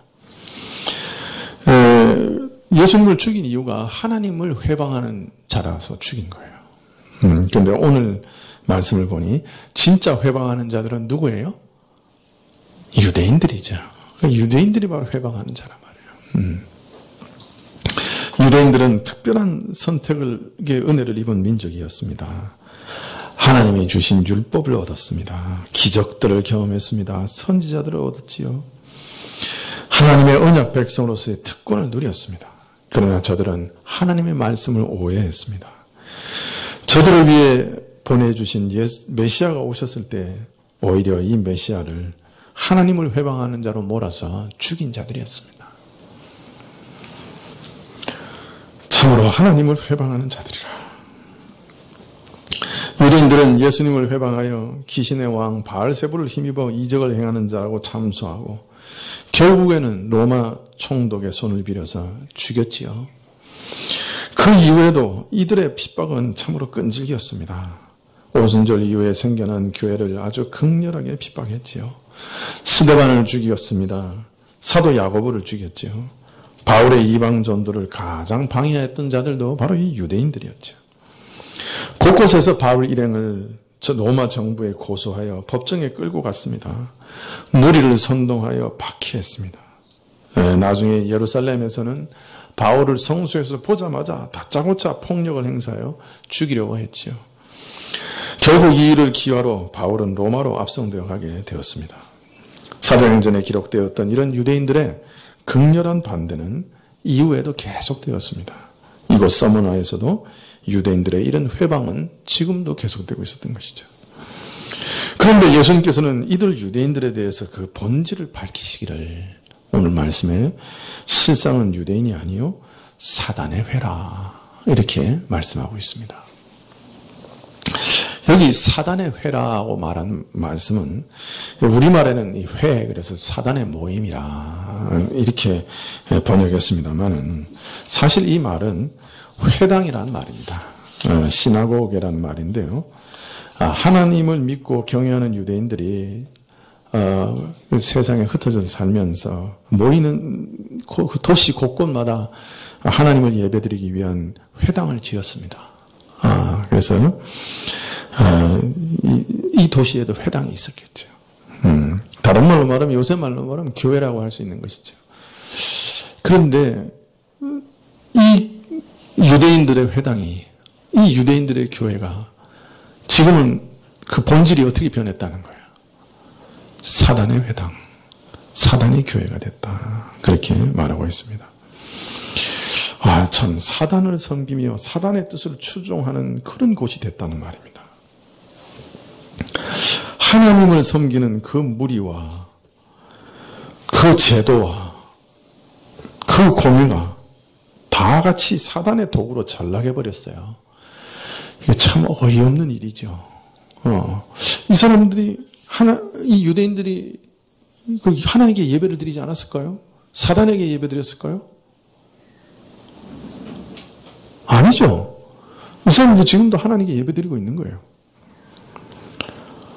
예수님을 죽인 이유가 하나님을 회방하는 자라서 죽인 거예요. 그런데 오늘 말씀을 보니 진짜 회방하는 자들은 누구예요? 유대인들이죠. 유대인들이 바로 회방하는 자란 말이에요. 유대인들은 특별한 선택의 은혜를 입은 민족이었습니다. 하나님이 주신 율법을 얻었습니다. 기적들을 경험했습니다. 선지자들을 얻었지요. 하나님의 언약 백성으로서의 특권을 누렸습니다. 그러나 저들은 하나님의 말씀을 오해했습니다. 저들을 위해 보내주신 메시아가 오셨을 때 오히려 이 메시아를 하나님을 회방하는 자로 몰아서 죽인 자들이었습니다. 참으로 하나님을 회방하는 자들이라. 유대인들은 예수님을 회방하여 귀신의 왕 바알세불을 힘입어 이적을 행하는 자라고 참소하고 결국에는 로마 총독의 손을 빌어서 죽였지요. 그 이후에도 이들의 핍박은 참으로 끈질겼습니다. 오순절 이후에 생겨난 교회를 아주 극렬하게 핍박했지요. 스데반을 죽였습니다. 사도 야고보를 죽였지요. 바울의 이방 전도를 가장 방해했던 자들도 바로 이 유대인들이었죠. 곳곳에서 바울 일행을 로마 정부에 고소하여 법정에 끌고 갔습니다. 무리를 선동하여 박해했습니다. 나중에 예루살렘에서는 바울을 성소에서 보자마자 다짜고짜 폭력을 행사하여 죽이려고 했지요. 결국 이 일을 기화로 바울은 로마로 압송되어 가게 되었습니다. 사도행전에 기록되었던 이런 유대인들의 극렬한 반대는 이후에도 계속되었습니다. 이곳 서머나에서도 유대인들의 이런 회방은 지금도 계속되고 있었던 것이죠. 그런데 예수님께서는 이들 유대인들에 대해서 그 본질을 밝히시기를 오늘 말씀에 실상은 유대인이 아니요 사단의 회라 이렇게 말씀하고 있습니다. 여기 사단의 회라고 말한 말씀은 우리말에는 이 회 그래서 사단의 모임이라 이렇게 번역했습니다만은 사실 이 말은 회당이라는 말입니다. 시나고게라는 말인데요. 하나님을 믿고 경외하는 유대인들이 세상에 흩어져서 살면서 모이는 도시 곳곳마다 하나님을 예배드리기 위한 회당을 지었습니다. 그래서 이 도시에도 회당이 있었겠죠. 다른 말로 말하면 요새 말로 말하면 교회라고 할 수 있는 것이죠. 그런데 이 유대인들의 회당이 이 유대인들의 교회가 지금은 그 본질이 어떻게 변했다는 거예요. 사단의 회당, 사단의 교회가 됐다. 그렇게 말하고 있습니다. 참 사단을 섬기며 사단의 뜻을 추종하는 그런 곳이 됐다는 말입니다. 하나님을 섬기는 그 무리와 그 제도와 그 공유가 다 같이 사단의 도구로 전락해버렸어요. 이게 참 어이없는 일이죠. 이 사람들이 이 유대인들이 하나님께 예배를 드리지 않았을까요? 사단에게 예배 드렸을까요? 아니죠. 이 사람들 지금도 하나님께 예배 드리고 있는 거예요.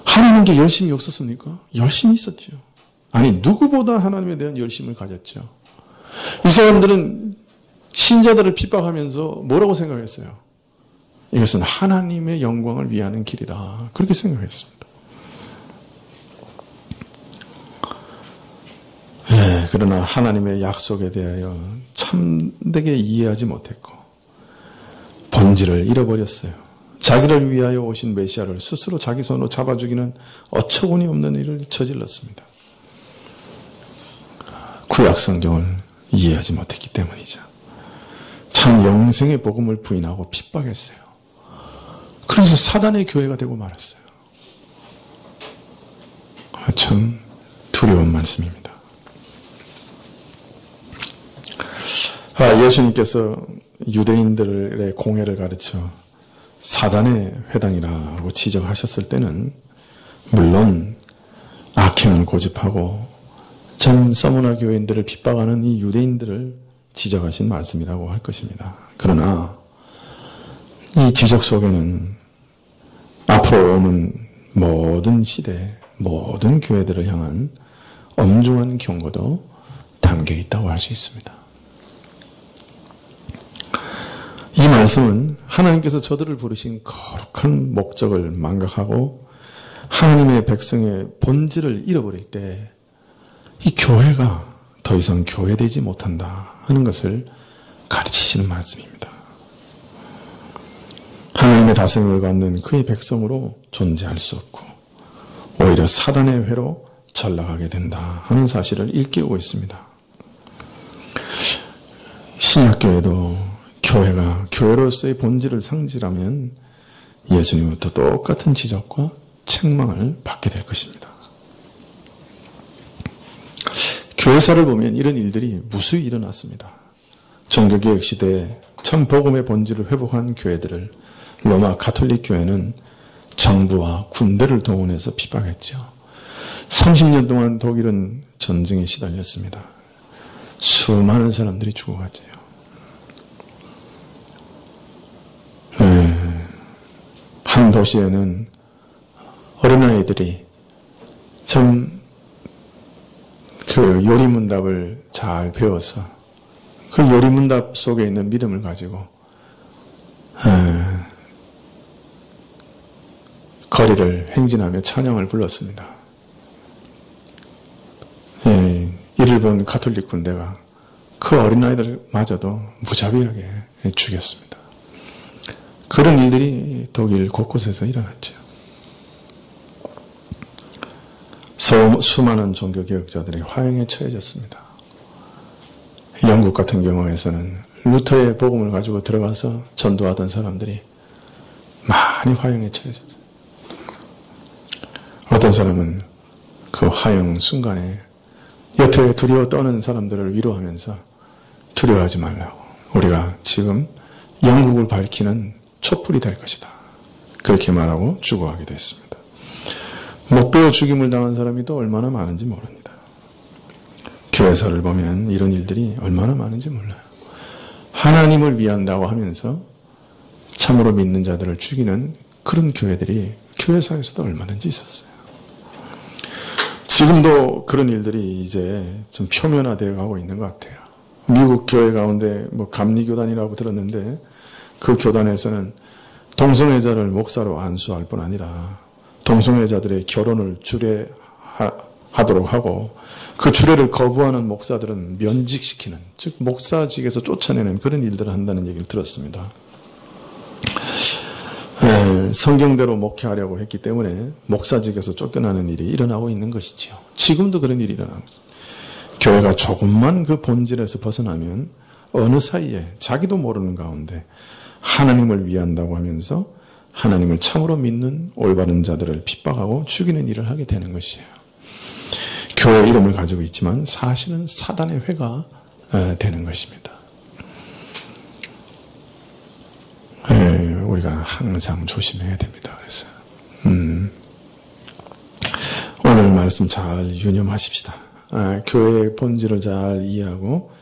하나님께 열심이 없었습니까? 열심히 있었죠. 아니, 누구보다 하나님에 대한 열심을 가졌죠. 이 사람들은 신자들을 핍박하면서 뭐라고 생각했어요? 이것은 하나님의 영광을 위하는 길이다. 그렇게 생각했습니다. 네, 그러나 하나님의 약속에 대하여 참되게 이해하지 못했고 본질을 잃어버렸어요. 자기를 위하여 오신 메시아를 스스로 자기 손으로 잡아 죽이는 어처구니 없는 일을 저질렀습니다. 구약 성경을 이해하지 못했기 때문이죠. 참 영생의 복음을 부인하고 핍박했어요. 그래서 사단의 교회가 되고 말았어요. 참 두려운 말씀입니다. 예수님께서 유대인들의 공회를 가르쳐 사단의 회당이라고 지적하셨을 때는 물론 악행을 고집하고 전 서머나 교인들을 핍박하는 이 유대인들을 지적하신 말씀이라고 할 것입니다. 그러나 이 지적 속에는 앞으로 오는 모든 시대, 모든 교회들을 향한 엄중한 경고도 담겨 있다고 할 수 있습니다. 이 말씀은 하나님께서 저들을 부르신 거룩한 목적을 망각하고 하나님의 백성의 본질을 잃어버릴 때 이 교회가 더 이상 교회되지 못한다 하는 것을 가르치시는 말씀입니다. 하나님의 다스림을 받는 그의 백성으로 존재할 수 없고 오히려 사단의 회로 전락하게 된다 하는 사실을 일깨우고 있습니다. 신약교회도 교회가 교회로서의 본질을 상실하면 예수님부터 똑같은 지적과 책망을 받게 될 것입니다. 교회사를 보면 이런 일들이 무수히 일어났습니다. 종교개혁 시대에 참 복음의 본질을 회복한 교회들을 로마 가톨릭 교회는 정부와 군대를 동원해서 핍박했죠. 30년 동안 독일은 전쟁에 시달렸습니다. 수많은 사람들이 죽어갔죠. 한 도시에는 어린아이들이 참 그 요리문답을 잘 배워서 그 요리문답 속에 있는 믿음을 가지고 거리를 행진하며 찬양을 불렀습니다. 이를 본 가톨릭 군대가 그 어린아이들마저도 무자비하게 죽였습니다. 그런 일들이 독일 곳곳에서 일어났죠. 수많은 종교개혁자들이 화형에 처해졌습니다. 영국 같은 경우에서는 루터의 복음을 가지고 들어가서 전도하던 사람들이 많이 화형에 처해졌어요. 어떤 사람은 그 화형 순간에 옆에 두려워 떠는 사람들을 위로하면서 두려워하지 말라고, 우리가 지금 영국을 밝히는 촛불이 될 것이다, 그렇게 말하고 죽어가기도 했습니다. 목베어 죽임을 당한 사람이 또 얼마나 많은지 모릅니다. 교회사를 보면 이런 일들이 얼마나 많은지 몰라요. 하나님을 위한다고 하면서 참으로 믿는 자들을 죽이는 그런 교회들이 교회사에서도 얼마든지 있었어요. 지금도 그런 일들이 이제 좀 표면화되어 가고 있는 것 같아요. 미국 교회 가운데 감리교단이라고 들었는데 그 교단에서는 동성애자를 목사로 안수할 뿐 아니라 동성애자들의 결혼을 주례하도록 하고 그 주례를 거부하는 목사들은 면직시키는, 즉 목사직에서 쫓아내는 그런 일들을 한다는 얘기를 들었습니다. 성경대로 목회하려고 했기 때문에 목사직에서 쫓겨나는 일이 일어나고 있는 것이지요. 지금도 그런 일이 일어나고 있습니다. 교회가 조금만 그 본질에서 벗어나면 어느 사이에 자기도 모르는 가운데 하나님을 위한다고 하면서 하나님을 참으로 믿는 올바른 자들을 핍박하고 죽이는 일을 하게 되는 것이에요. 교회 이름을 가지고 있지만 사실은 사단의 회가 되는 것입니다. 우리가 항상 조심해야 됩니다. 그래서 오늘 말씀 잘 유념하십시다. 교회의 본질을 잘 이해하고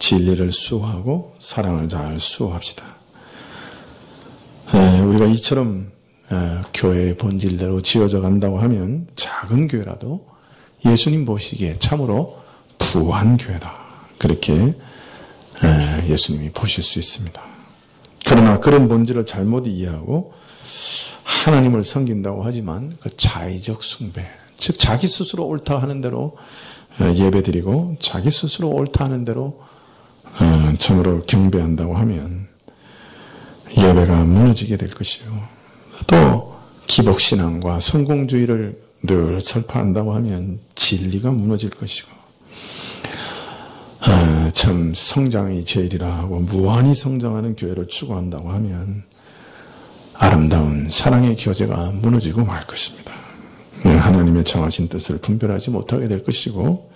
진리를 수호하고 사랑을 잘 수호합시다. 우리가 이처럼 교회의 본질대로 지어져 간다고 하면 작은 교회라도 예수님 보시기에 참으로 부한 교회다. 그렇게 예수님이 보실 수 있습니다. 그러나 그런 본질을 잘못 이해하고 하나님을 섬긴다고 하지만 그 자의적 숭배, 즉 자기 스스로 옳다 하는 대로 예배드리고 자기 스스로 옳다 하는 대로 참으로 경배한다고 하면 예배가 무너지게 될 것이요. 또 기복신앙과 성공주의를 늘 설파한다고 하면 진리가 무너질 것이고 참 성장이 제일이라 하고 무한히 성장하는 교회를 추구한다고 하면 아름다운 사랑의 교제가 무너지고 말 것입니다. 하나님의 정하신 뜻을 분별하지 못하게 될 것이고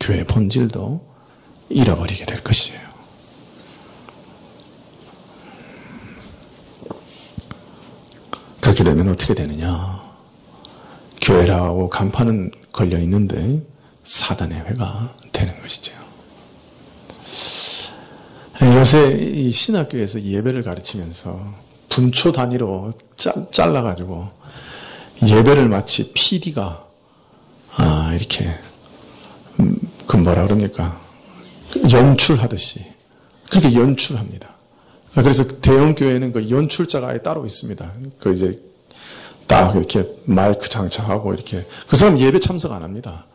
교회의 본질도 잃어버리게 될 것이에요. 그렇게 되면 어떻게 되느냐? 교회라고 간판은 걸려 있는데 사단의 회가 되는 것이죠. 요새 이 신학교에서 예배를 가르치면서 분초 단위로 잘라가지고 예배를 마치 PD가 이렇게 그 뭐라 그럽니까? 연출하듯이 그렇게 연출합니다. 그래서 대형 교회는 그 연출자가 아예 따로 있습니다. 그 이제 딱 이렇게 마이크 장착하고 이렇게 그 사람 예배 참석 안 합니다.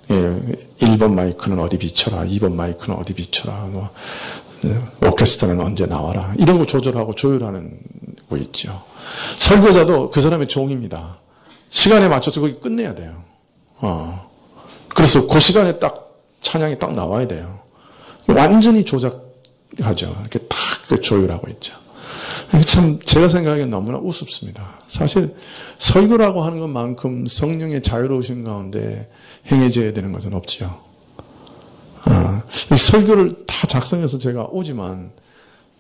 1번 마이크는 어디 비춰라, 2번 마이크는 어디 비춰라, 뭐 오케스트라는 언제 나와라 이런 거 조절하고 조율하는 거 있죠. 설교자도 그 사람의 종입니다. 시간에 맞춰서 거기 끝내야 돼요. 그래서 그 시간에 딱 찬양이 딱 나와야 돼요. 완전히 조작하죠. 이렇게 딱 조율하고 있죠. 참 제가 생각하기엔 너무나 우습습니다. 사실 설교라고 하는 것만큼 성령의 자유로우신 가운데 행해져야 되는 것은 없지요. 이 설교를 다 작성해서 제가 오지만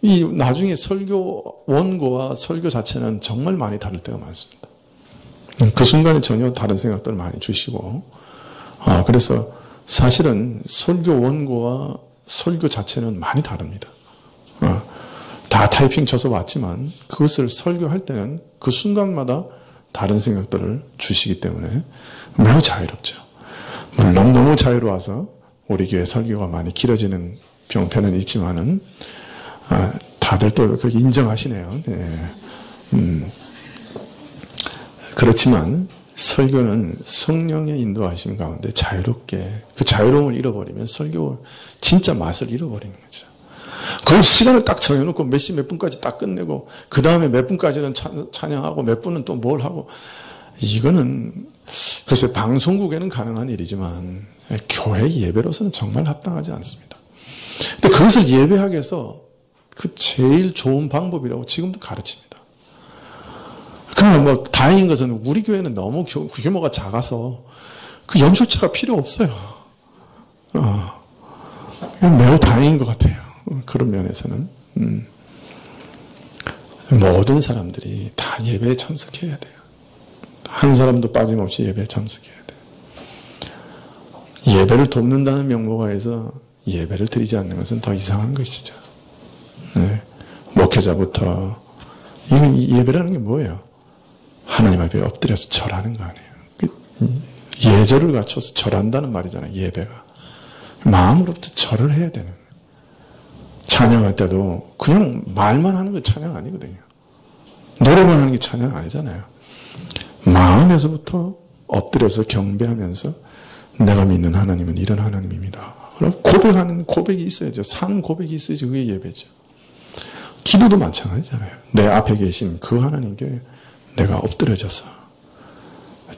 이 나중에 설교 원고와 설교 자체는 정말 많이 다를 때가 많습니다. 그 순간에 전혀 다른 생각들을 많이 주시고 그래서 사실은 설교 원고와 설교 자체는 많이 다릅니다. 다 타이핑 쳐서 왔지만 그것을 설교할 때는 그 순간마다 다른 생각들을 주시기 때문에 매우 자유롭죠. 물론 너무 자유로워서 우리 교회 설교가 많이 길어지는 병폐는 있지만은 다들 또 그렇게 인정하시네요. 네. 그렇지만 설교는 성령의 인도하심 가운데 자유롭게 그 자유로움을 잃어버리면 설교 진짜 맛을 잃어버리는 거죠. 그 시간을 딱 정해놓고 몇 시 몇 분까지 딱 끝내고 그 다음에 몇 분까지는 찬양하고 몇 분은 또 뭘 하고 이거는 글쎄 방송국에는 가능한 일이지만 교회 예배로서는 정말 합당하지 않습니다. 근데 그것을 예배하기 위해서 그 제일 좋은 방법이라고 지금도 가르칩니다. 그러나 뭐 다행인 것은 우리 교회는 너무 규모가 작아서 그 연출자가 필요 없어요. 매우 다행인 것 같아요. 그런 면에서는 모든 사람들이 다 예배에 참석해야 돼요. 한 사람도 빠짐없이 예배에 참석해야 돼요. 예배를 돕는다는 명목하에서 예배를 드리지 않는 것은 더 이상한 것이죠. 네. 목회자부터 이건 예배라는 게 뭐예요? 하나님 앞에 엎드려서 절하는 거 아니에요. 예절을 갖춰서 절한다는 말이잖아요. 예배가 마음으로부터 절을 해야 되는 거예요. 찬양할 때도 그냥 말만 하는 게 찬양 아니거든요. 노래만 하는 게 찬양 아니잖아요. 마음에서부터 엎드려서 경배하면서 내가 믿는 하나님은 이런 하나님입니다. 그럼 고백하는 고백이 있어야죠. 산 고백이 있어야지 그게 예배죠. 기도도 마찬가지잖아요. 내 앞에 계신 그 하나님께 내가 엎드려져서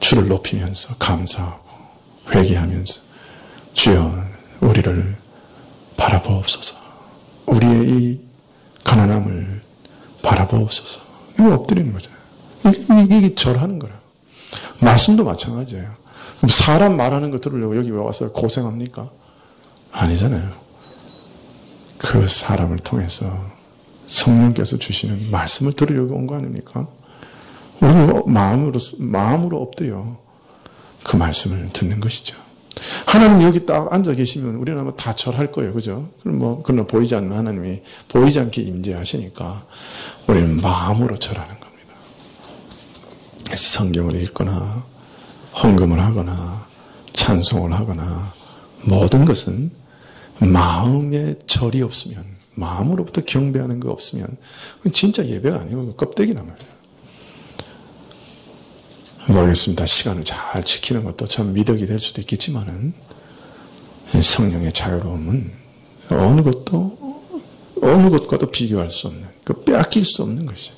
주를 높이면서 감사하고 회개하면서 주여 우리를 바라보옵소서. 우리의 이 가난함을 바라보옵소서. 이거 엎드리는 거잖아요. 이게 절하는 거예요. 말씀도 마찬가지예요. 그럼 사람 말하는 거 들으려고 여기 왜 와서 고생합니까? 아니잖아요. 그 사람을 통해서 성령께서 주시는 말씀을 들으려고 온 거 아닙니까? 우리가 마음으로 엎드려 그 말씀을 듣는 것이죠. 하나님 여기 딱 앉아 계시면 우리는 아마 다 절할 거예요. 그죠? 그러나 보이지 않는 하나님이 보이지 않게 임재하시니까 우리는 마음으로 절하는 겁니다. 그래서 성경을 읽거나 헌금을 하거나 찬송을 하거나 모든 것은 마음에 절이 없으면, 마음으로부터 경배하는 거 없으면 그건 진짜 예배가 아니고 껍데기란 말이에요. 모르겠습니다. 시간을 잘 지키는 것도 참 미덕이 될 수도 있겠지만은 성령의 자유로움은 어느 것과도 비교할 수 없는, 빼앗길 수 없는 것이죠.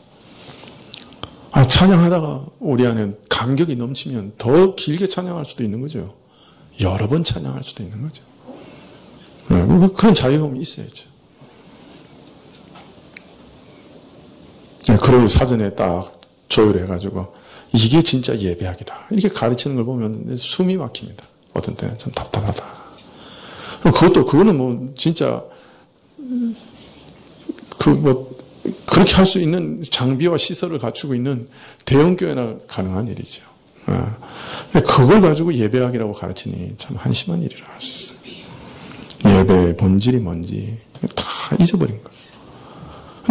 찬양하다가 우리 안에 감격이 넘치면 더 길게 찬양할 수도 있는 거죠. 여러 번 찬양할 수도 있는 거죠. 그런 자유로움이 있어야죠. 그걸 사전에 딱 조율해가지고 이게 진짜 예배학이다 이렇게 가르치는 걸 보면 숨이 막힙니다. 어떤 때는 참 답답하다. 그거는 진짜 그렇게 할 수 있는 장비와 시설을 갖추고 있는 대형교회나 가능한 일이죠. 그걸 가지고 예배학이라고 가르치니 참 한심한 일이라 할 수 있어요. 예배의 본질이 뭔지 다 잊어버린 거예요.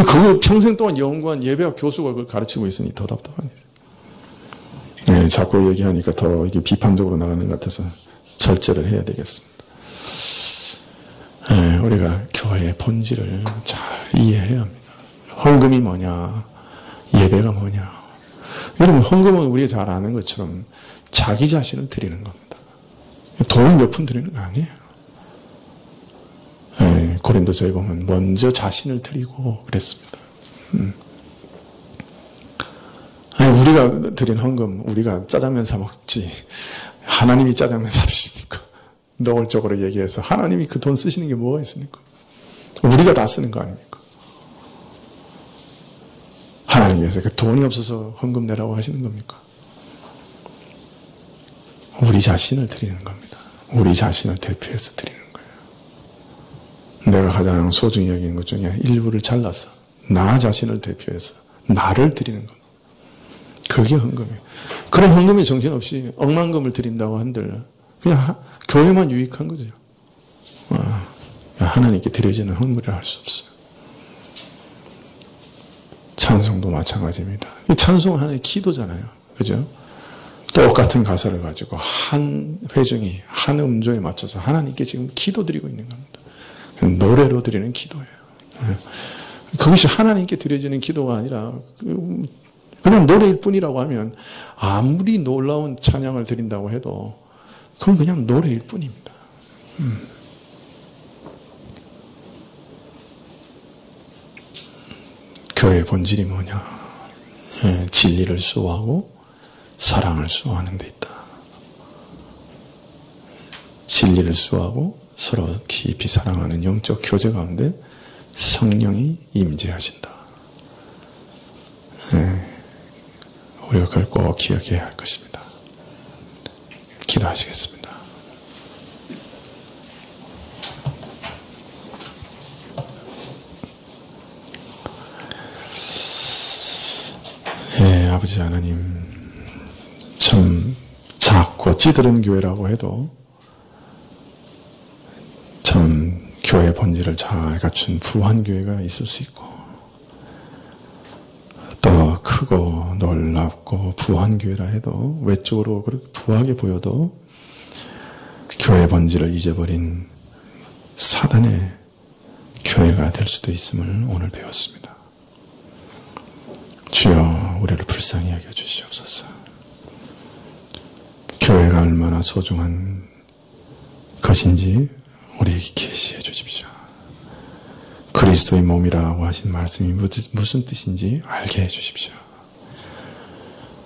그걸 평생 동안 연구한 예배학 교수가 그걸 가르치고 있으니 더 답답한 일이에요. 네, 자꾸 얘기하니까 더 이게 비판적으로 나가는 것 같아서 절제를 해야 되겠습니다. 네, 우리가 교회의 본질을 잘 이해해야 합니다. 헌금이 뭐냐, 예배가 뭐냐. 여러분, 헌금은 우리가 잘 아는 것처럼 자기 자신을 드리는 겁니다. 돈 몇 푼 드리는 거 아니에요. 네, 고린도서에 보면 먼저 자신을 드리고 그랬습니다. 우리가 드린 헌금, 우리가 짜장면 사 먹지 하나님이 짜장면 사 드십니까? 노골적으로 얘기해서 하나님이 그 돈 쓰시는 게 뭐가 있습니까? 우리가 다 쓰는 거 아닙니까? 하나님께서 그 돈이 없어서 헌금 내라고 하시는 겁니까? 우리 자신을 드리는 겁니다. 우리 자신을 대표해서 드리는 거예요. 내가 가장 소중히 여기는 것 중에 일부를 잘라서 나 자신을 대표해서 나를 드리는 겁니다. 그게 헌금이에요. 그런 헌금이 정신없이 억만금을 드린다고 한들 그냥 교회만 유익한 거죠. 하나님께 드려지는 헌물이라 할 수 없어요. 찬송도 마찬가지입니다. 이 찬송은 하나의 기도잖아요. 그죠? 똑같은 가사를 가지고 한 회중이 한 음조에 맞춰서 하나님께 지금 기도드리고 있는 겁니다. 노래로 드리는 기도예요. 그것이 하나님께 드려지는 기도가 아니라 그냥 노래일 뿐이라고 하면 아무리 놀라운 찬양을 드린다고 해도 그건 그냥 노래일 뿐입니다. 교회의 본질이 뭐냐? 진리를 수호하고 사랑을 수호하는 데 있다. 진리를 수호하고 서로 깊이 사랑하는 영적 교제 가운데 성령이 임재하신다. 우리가 그걸 꼭 기억해야 할 것입니다. 기도하시겠습니다. 아버지 하나님, 참 작고 찌들은 교회라고 해도 참 교회 본질을 잘 갖춘 부한 교회가 있을 수 있고 또 크고 놀랍고 부한 교회라 해도 외적으로 그렇게 부하게 보여도 교회 본질을 잊어버린 사단의 교회가 될 수도 있음을 오늘 배웠습니다. 주여, 우리를 불쌍히 여겨 주시옵소서. 교회가 얼마나 소중한 것인지 우리에게 계시해 주십시오. 그리스도의 몸이라고 하신 말씀이 무슨 뜻인지 알게 해 주십시오.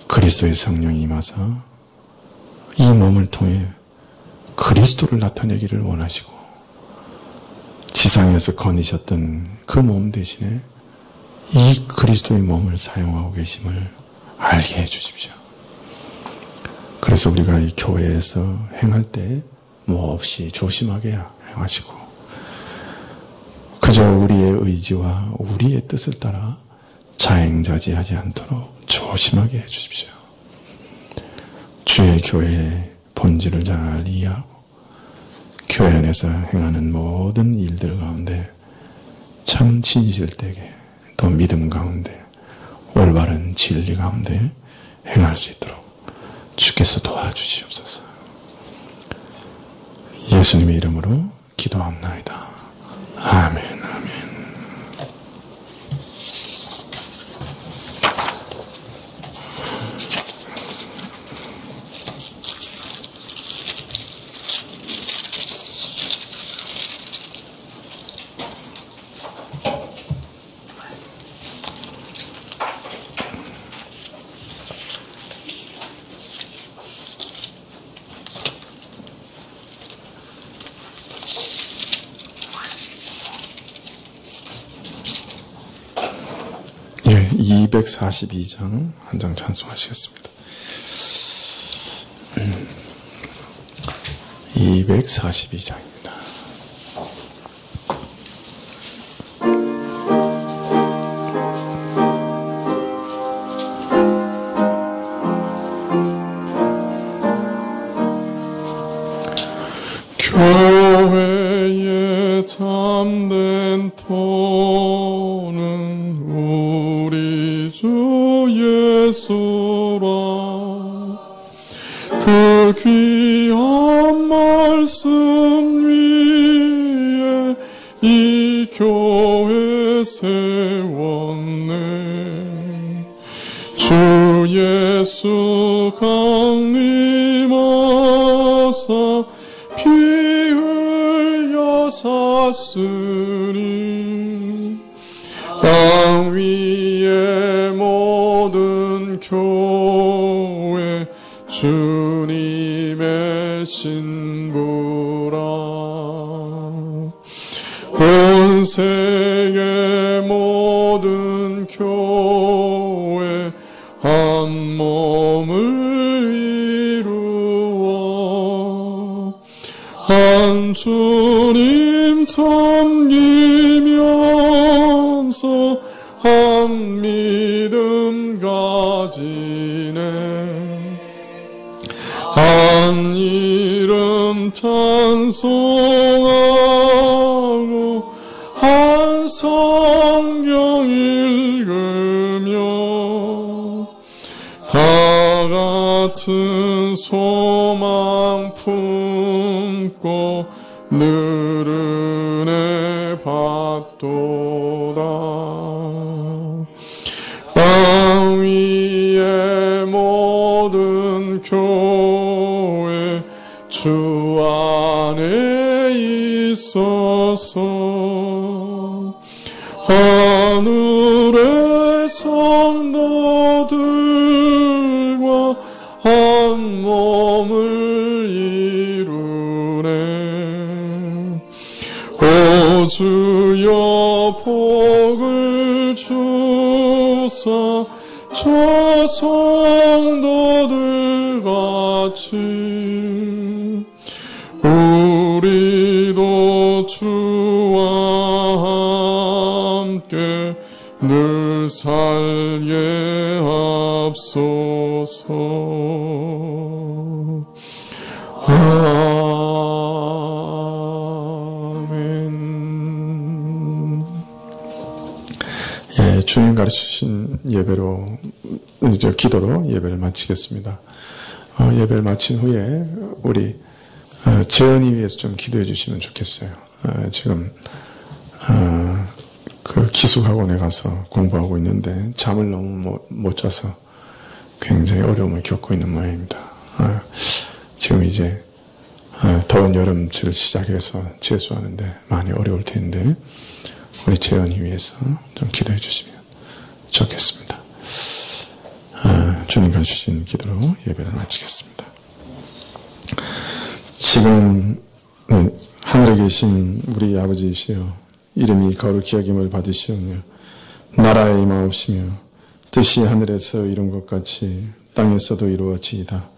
그리스도의 성령이 임하사 이 몸을 통해 그리스도를 나타내기를 원하시고 지상에서 거니셨던 그 몸 대신에 이 그리스도의 몸을 사용하고 계심을 알게 해 주십시오. 그래서 우리가 이 교회에서 행할 때 뭐 없이 조심하게 행하시고 그저 우리의 의지와 우리의 뜻을 따라 자행자지하지 않도록 조심하게 해주십시오. 주의 교회의 본질을 잘 이해하고 교회 안에서 행하는 모든 일들 가운데 참 진실되게 또 믿음 가운데 올바른 진리 가운데 행할 수 있도록 주께서 도와주시옵소서. 예수님의 이름으로 기도합나이다. 아멘, 아멘. 예, 242장 한 장 찬송하시겠습니다. 242장입니다. 교회의 참된 토는 우리 주 예수라. 그 귀한 말씀 위에 이 교회 세웠네. 주 예수 강림하사 피 흘려 샀으니 땅 위의 모든 교회 주님의 신부라. 온 세계 모든 교회 한 몸을 이루어 한 주님 섬기면서 한 믿음 가지네. 한 이름 찬송하고 한 성경 읽으며 다 같은 소망 품고 늘 은혜 받도다. 땅 위의 모든 교회 주 안에 있어서 하늘의 성도들과 한 몸을 이루네. 오 주여 복을 주사 저 성도들 같이 우리도 주와 함께 늘 살게 합소서. 아멘. 예, 주님 가르치신 예배로 이제 기도로 예배를 마치겠습니다. 예배를 마친 후에 우리 재현이 위해서 좀 기도해 주시면 좋겠어요. 지금 그 기숙학원에 가서 공부하고 있는데 잠을 너무 못 자서 굉장히 어려움을 겪고 있는 모양입니다. 지금 이제 더운 여름철을 시작해서 재수하는데 많이 어려울 텐데 우리 재현이 위해서 좀 기도해 주시면 좋겠습니다. 주님과 주신 기도로 예배를 마치겠습니다. 지금은 하늘에 계신 우리 아버지이시여 이름이 거룩히 여김을 받으시오며 나라의 임하옵시며 뜻이 하늘에서 이룬 것 같이 땅에서도 이루어지이다.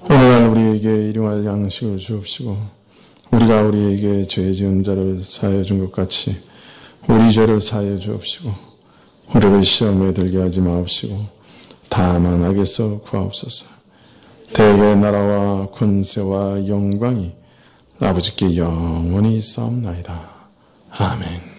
오늘날 우리에게 일용할 양식을 주옵시고 우리가 우리에게 죄 지은 자를 사하여 준 것 같이 우리 죄를 사하여 주옵시고 우리를 시험에 들게 하지 마옵시고 다만 악에서 구하옵소서. 대개 나라와 권세와 영광이 아버지께 영원히 있사옵나이다. 아멘.